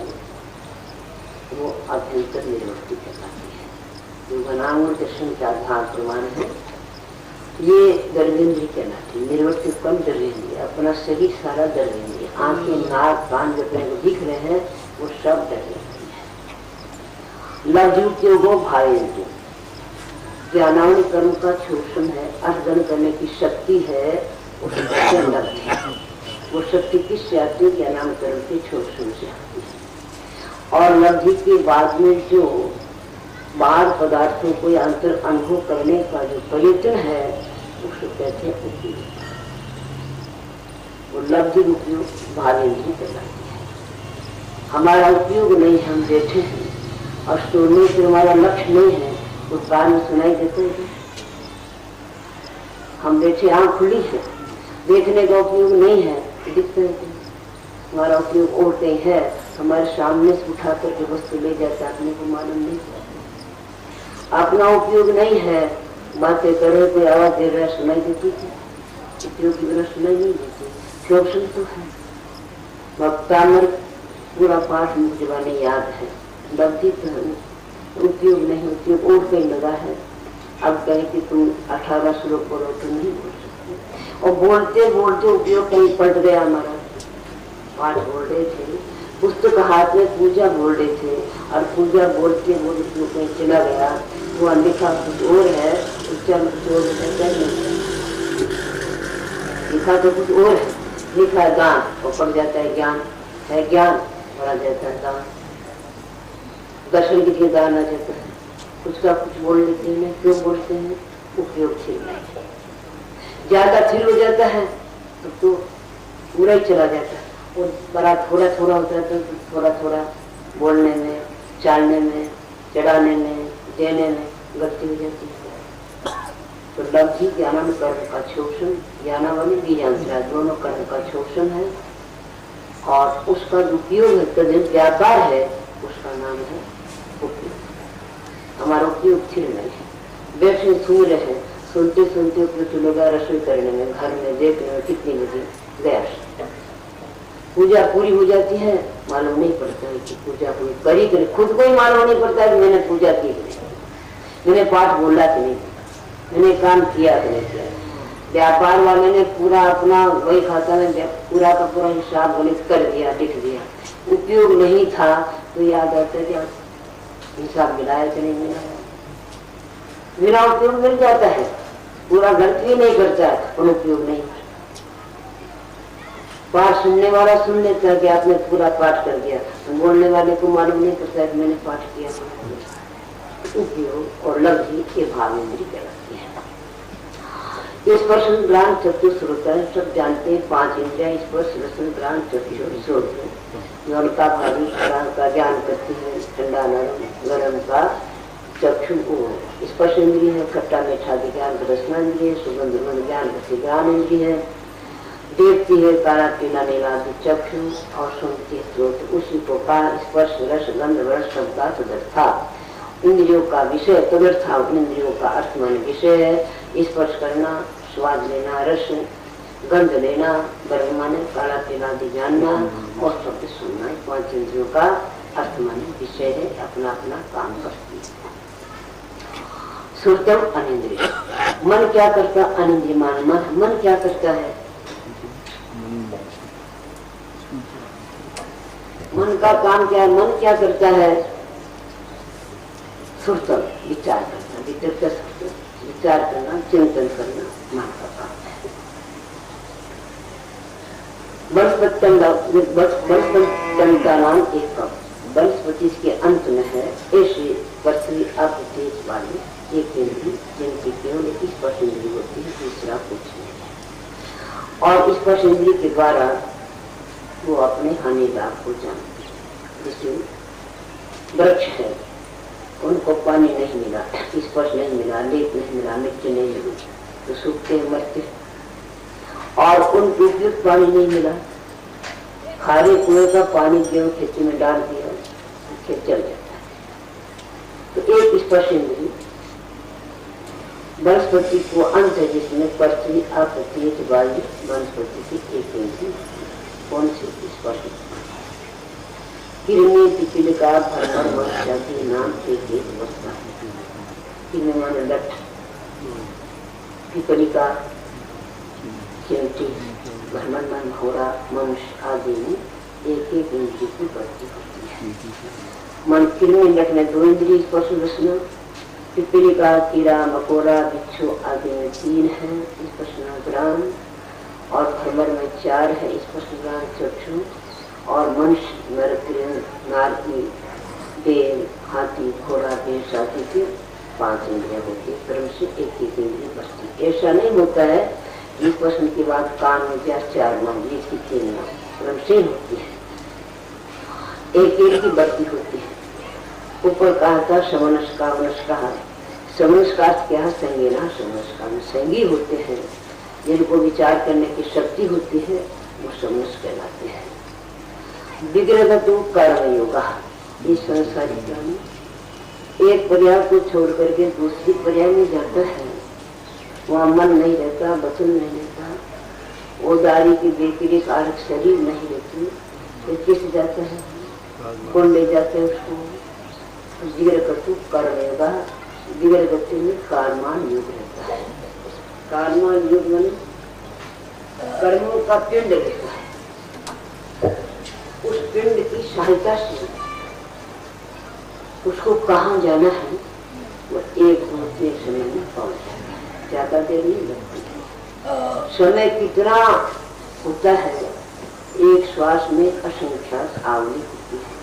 वो आभ्यंतर निर्वर्ती कहलाती है, जो बनांग दर्शन के आधार प्रमाण है। ये दर्वेंद्री कहलाती है, निर्वर्ती कम दर्वेंद्री, अपना शरीर सारा दर्वेंद्री, आंखें नाक कान जो दिख रहे हैं वो सब दर्वेंद्री है। लघु वो भावेंद्री, ज्ञानावली कर्म का शोषण है, अर्जन करने की शक्ति है, वो शक्ति किससे आती है, ज्ञानावली कर्म के शोषण से आती है। और लब्धि के बाद में जो बाहर पदार्थों को अंतर अनुभव करने का जो प्रयत्न है, उसको कहते हैं उपयोग। वो लब्धि उपयोग भावेंद्री कहलाती है। हमारा उपयोग नहीं, हम बैठे हैं और सोने से हमारा लक्ष्य नहीं है, तो कान में सुनाई देते हैं। हम बैठे, आंख खुली है, देखने का उपयोग नहीं है, दिखते हैं। हमारा उपयोग और कहीं है, हमारे सामने से उठा करके वस्तु ले जाता, अपने को मालूम नहीं है। अपना उपयोग नहीं है, बातें करे कोई आवाज दे रहा है, सुनाई देती थी, उपयोग की तरह सुनाई नहीं देती। शोषण तो है। वक्तामर पूरा पाठ मुझे जवानी याद है, लब्धि तो है, उपयोग नहीं, उपयोग और कहीं लगा है। अब कहे कि तुम 18 श्लोक बोलो तो नहीं बोल सकते, और बोलते बोलते उपयोग कहीं पलट गया। हमारा पाठ बोल रहे थे, पुस्तक हाथ में पूजा बोल रहे थे, और पूजा बोलते बोलते कहीं चला गया, वो लिखा कुछ और है, उच्चारण कुछ और है, लिखा तो कुछ और है, लिखा है दान, और पड़ जाता है ज्ञान, है ज्ञान, पढ़ा जाता है दान। दर्शन के लिए दान आ जाता है, कुछ का कुछ बोल लेते हैं। क्यों बोलते हैं, उपयोग छिड़ नहीं, ज्यादा छिड़ हो जाता है तो पूरा ही चला जाता है, और बड़ा थोड़ा थोड़ा हो जाता है, तो थोड़ा थोड़ा बोलने में, चालने में, चढ़ाने में, देने में गलती हो जाती है। तो लब्धि ज्ञान कर्म का शोषण, ज्ञानावली बीजांतरा दोनों कर्म का शोषण है, और उसका जो उपयोग है, व्यापार है, उसका नाम है उपयोग। हमारा उपयोग छिड़ नहीं है, बैठे सो रहे, सुनते सुनते उपयोग चलेगा, रसोई करने में, घर में, देखने में, कितनी बजे गैस, पूजा पूरी हो जाती है, मालूम नहीं पड़ता है कि पूजा पूरी करी करी, खुद को ही मालूम नहीं पड़ता है कि मैंने पूजा की, मैंने पाठ बोला कि नहीं, मैंने काम किया कि नहीं किया। व्यापार वाले ने पूरा अपना वही खाता में पूरा का पूरा हिसाब गणित कर दिया, लिख दिया, उपयोग नहीं था तो याद आता है कि हिसाब मिलाया कि नहीं मिलाया। बिना उपयोग मिल जाता है, पूरा गलत भी नहीं करता है और उपयोग नहीं करता। पाठ सुनने वाला सुन लेता है कि आपने पूरा पाठ कर दिया, बोलने वाले को मालूम नहीं पड़ता है कि मैंने पाठ किया। उपयोग और लब्धि के भावेंद्री कहलाती है। इस प्रश्न ग्राम चतुश्रोता सब जानते हैं, 5 इंद्रियां इस पर रसन ग्राम चतुश्रोत का भावी का ज्ञान करती है, ठंडा नरम गरम का चक्षु को स्पर्श इंद्रिय है, खट्टा मीठा ज्ञान रसना इंद्रिय है, सुगंध ज्ञान घ्राण इंद्रिय है, देखती है काला पीला नीलादि चक्षु और सुनती स्रोत, उसी को का स्पर्श रस गंध रस शब्द का तदर्था, इंद्रियों का विषय तदर्था, इंद्रियों का अर्थ मान विषय है। स्पर्श करना, स्वाद लेना, रस गंध लेना, वर्ग माने काला पीला आदि जानना और शब्द सुनना, 5 इंद्रियों का अर्थ माने विषय है, अपना अपना काम करती है। श्रुतम अनिंद्रिय, मन क्या करता? अनिंद्रिय मन क्या करता है? मन का काम क्या है? मन क्या करता है? श्रुतम, विचार करना, विचार करना, चिंतन करना मन का काम है। वनस्पति का नाम एक वनस्पति के अंत में है ऐसी पृथ्वी आकृति वाली एक इंद्री जिनकी केवल स्पर्श इंद्री होती है, दूसरा कुछ नहीं। और स्पर्श इंद्री के द्वारा वो अपने हानि लाभ को जानते हैं। जैसे वृक्ष है, उनको पानी नहीं मिला, स्पर्श नहीं मिला, लेप नहीं मिला, मिट्टी नहीं मिली तो सूखते मरते। और उनको उपयुक्त पानी नहीं मिला, खारे कुएं का पानी गेहूं खेती में डाल दिया, खेत जल जाता है। तो एक स्पर्श इंद्री वनस्पति को अंत है, जिसमें पृथ्वी आकृति वायु वनस्पति की एक इंद्री। कौन सी? स्पर्श। किरणे पिपीलिका भरभर वर्षा के नाम एक वर्षा है। किरणे माने लठ, पिपलिका चिमटी, भ्रमण मन घोड़ा मनुष्य आदि में एक एक इंद्रिय की वृत्ति होती है। मन किरणे लठ में 2 इंद्रिय स्पर्श रसना, पिपलिका कीड़ा मकोड़ा बिच्छू आदि में 3 है स्पर्श ग्राम, और भ्रमर में 4 है स्पर्श ग्राम चक्षु, और मनुष्य नारकी बैल हाथी घोड़ा भैंस आदि की 5 इंद्रियां होती है। क्रम से एक एक इंद्रिय बचती। ऐसा नहीं होता है इस प्रश्न के बाद कान में क्या 4 नाम, इसकी 3 नाम, क्रम से होती है, एक एक की बढ़ती होती है। ऊपर कहा था समनस्का वनस्का, समनस्का क्या है? संज्ञा। समनस्का में संगी होते हैं, जिनको विचार करने की शक्ति होती है, वो समनस्क कहलाते हैं। विग्रहतु कर्म योगा, इस संसारी प्राणी एक पर्याय को छोड़ करके दूसरी पर्याय में जाता है, वहाँ मन नहीं रहता, वचन नहीं रहता, ओदारी की बेकरी कारक शरीर नहीं रहती, तो किस जाता है? कौन ले जाते हैं उसको? विग्रहतु कर्म योगा। विग्रहगति में कर्मान युग रहता है। कर्मान युग में कर्मों का पिंड रहता है, उस पिंड की सहायता से उसको कहाँ जाना है वो एक समय में पहुंच जाता है, ज्यादा देर नहीं लगती है। समय कितना होता है? एक श्वास में असंख्या आवली होती है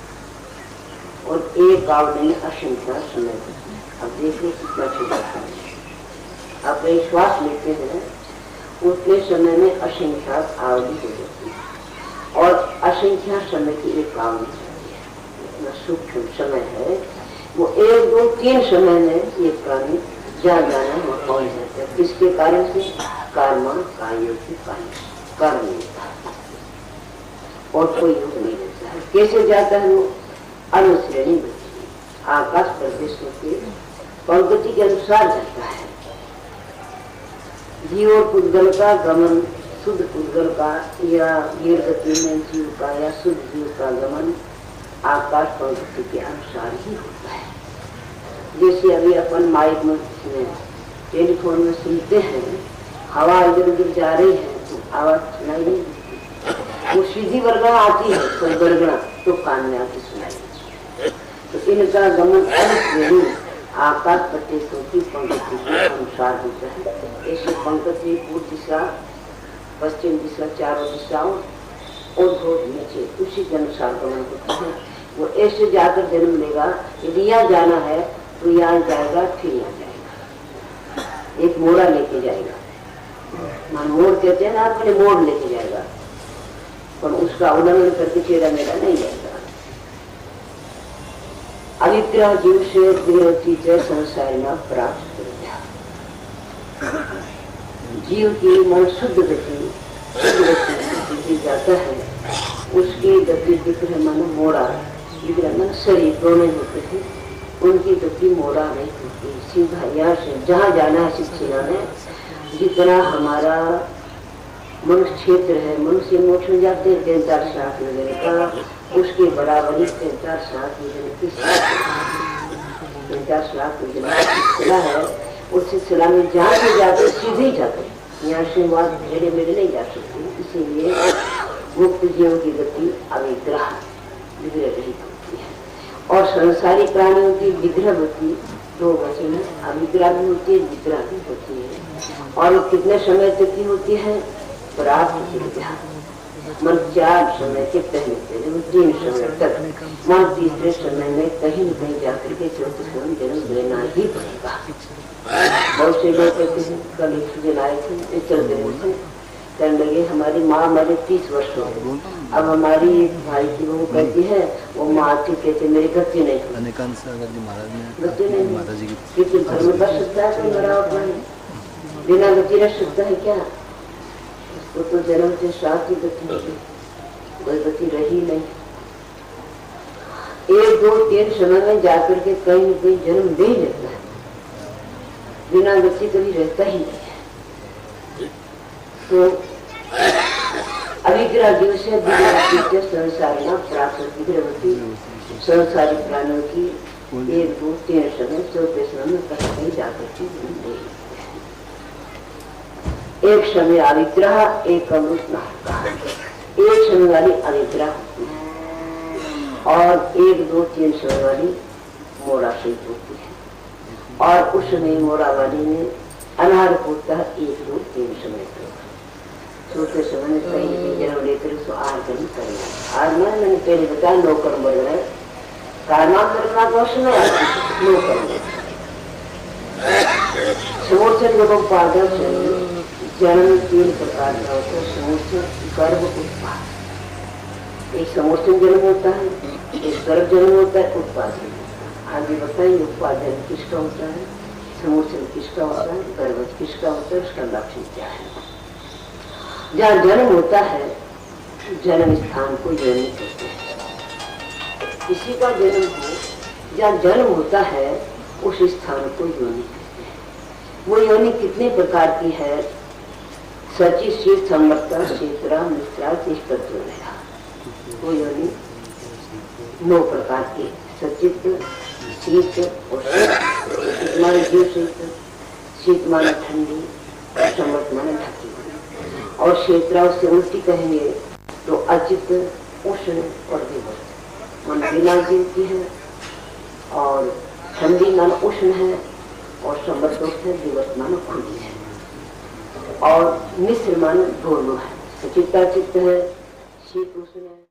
और एक आवली में असंख्या समय होती है। अब देखिए कितना छोटा है। आप एक श्वास लेते हैं, उतने समय में असंख्या आवली हो जाती है और असंख्या समय की एक आवली होती है। इतना सूक्ष्म समय है, वो 1, 2, 3 समय में ये प्राणी जान जाना वहाँ पहुंच जाते हैं। किसके कारण से? कर्म का योग के कारण, कर्म होता है और कोई योग नहीं रहता है। कैसे जाता है वो? अनुश्रेणी वृत्ति, आकाश प्रदेश के पंक्ति के अनुसार जाता है। जीव और पुद्गल का गमन, शुद्ध पुद्गल का या वीर गति में जीव का या शुद्ध जीव का गमन आकाश पंक्ति के अनुसार ही होता है। जैसे अभी अपन माइक में टेलीफोन में सुनते हैं, हवा इधर उधर जा रही है तो आवाज सुनाई नहीं देती, वो सीधी वर्गणा आती है, कोई वर्गणा तो कान में आती सुनाई देती। तो इनका गमन आकाश प्रत्येक की पंक्ति के अनुसार होता है। ऐसे पंक्ति पूर्व दिशा, पश्चिम दिशा, चारों दिशाओं और नीचे उसी के अनुसार गमन होता है। वो ऐसे जाकर जन्म लेगा, यदि यहाँ जाना है तो यहाँ जाएगा, फिर यहाँ जाएगा, एक मोड़ा लेके जाएगा। मान मोड़ कहते हैं ना, अपने मोड़ लेके जाएगा, पर उसका उल्लंघन करके टेढ़ा मेढ़ा नहीं जाएगा। अविग्रह जीव से विग्रह चीज संसार में प्राप्त कर। जीव की मन शुद्ध गति जाता है उसकी गति विग्रह मानो मोड़ा, विग्रह मानो शरीर दोनों होते हैं, उनकी गति मोड़ा नहीं होती, सीधा यहाँ से जहाँ जाना है शिक्षिका ने, जितना हमारा मनुष्य क्षेत्र है, मनुष्य मोक्ष में जाते हैं 43 लाख वगैरह का, उसके बराबरी 43 लाख वगैरह 50 लाख सिलसिला है। उस सिलसिला में जहाँ से जाते सीधे जाते, यहाँ से बात मेरे नहीं जा सकती, इसीलिए मुक्त जीवों की गति अविग्रह विग्रह रहित होती है। और संसारी प्राणियों की विग्रह गति दो वचन है, अविग्रह भी होती है, विग्रह भी होती है। और कितने समय तक की होती है? प्राप्त विग्रह मन 4 समय के पहले 3 समय तक, मन तीसरे समय में कहीं न कहीं जाकर के चौथे समय जन्म लेना ही पड़ेगा। बहुत से लोग कहते हैं, कल एक दिन आए थे, चलते रहे कहने लगे हमारी माँ मरे 30 वर्ष हो गए, अब हमारी भाई की बहू कहती है वो माँ आती कहते मेरी गति नहीं हुई, गति नहीं, कितने घर में कर सकता है कोई मरा हुआ है, बिना गति रह सकता है क्या? वो तो जन्म से साथ ही गति होगी, कोई गति रही नहीं। 1, 2, 3 समय में जाकर के कहीं न कहीं जन्म दे लेता है, बिना गति कभी रहता ही नहीं है। तो अविग्रह जीव से संसारी प्राप्त विग्रहवती संसारी प्राणों की 1, 2, 3 समय चौथे समय में कहीं जाकर के जन्म दे लेता है। एक समय अविग्रह, एक अमृत नाम, एक समय वाली अविग्रह होती है और 1, 2, 3 समय वाली मोड़ा से होती है। और उस समय मोड़ा वाली में अनार होता है 1, 2, 3 समय तक। छोटे समय में कहीं जन्म लेकर उसको आर्जन करना, आज मैंने पहले बताया नौकर बढ़ रहे कारमा करना तो समय आती नौकर समोचन लोगों को आदर्श जन्म 3 प्रकार का होता है, समोचन गर्भ उत्पाद। एक समोचन जन्म होता है, एक गर्भ जन्म होता है, उत्पादन। आगे बताइए उत्पादन किसका होता है, समोचन किसका होता है, गर्भ किसका होता है, उसका लक्षण क्या है। जहाँ जन्म होता है जन्म स्थान को योनि कहते हैं। किसी का जन्म हो जहाँ जन्म होता है उस स्थान को योनि कहते हैं। वो योनि कितने प्रकार की है? सची, शीत, समर्था, शीतरा, मिश्रा, रहेगा। वो योनि 9 प्रकार की, सचित, शीत और शीत माने जीव शीत, शीत माने ठंडी, समर्थ माने ढकी हुई, और क्षेत्रा से उल्टी कहेंगे तो अचित, उष्ण और विवर्त मन बिना जीव की है, और ठंडी मान उष्ण है और समर्थ है, विवर्त मान खुली है, और मिश्र मान दोनों है, सचिता चित्त है, शीत उष्ण है।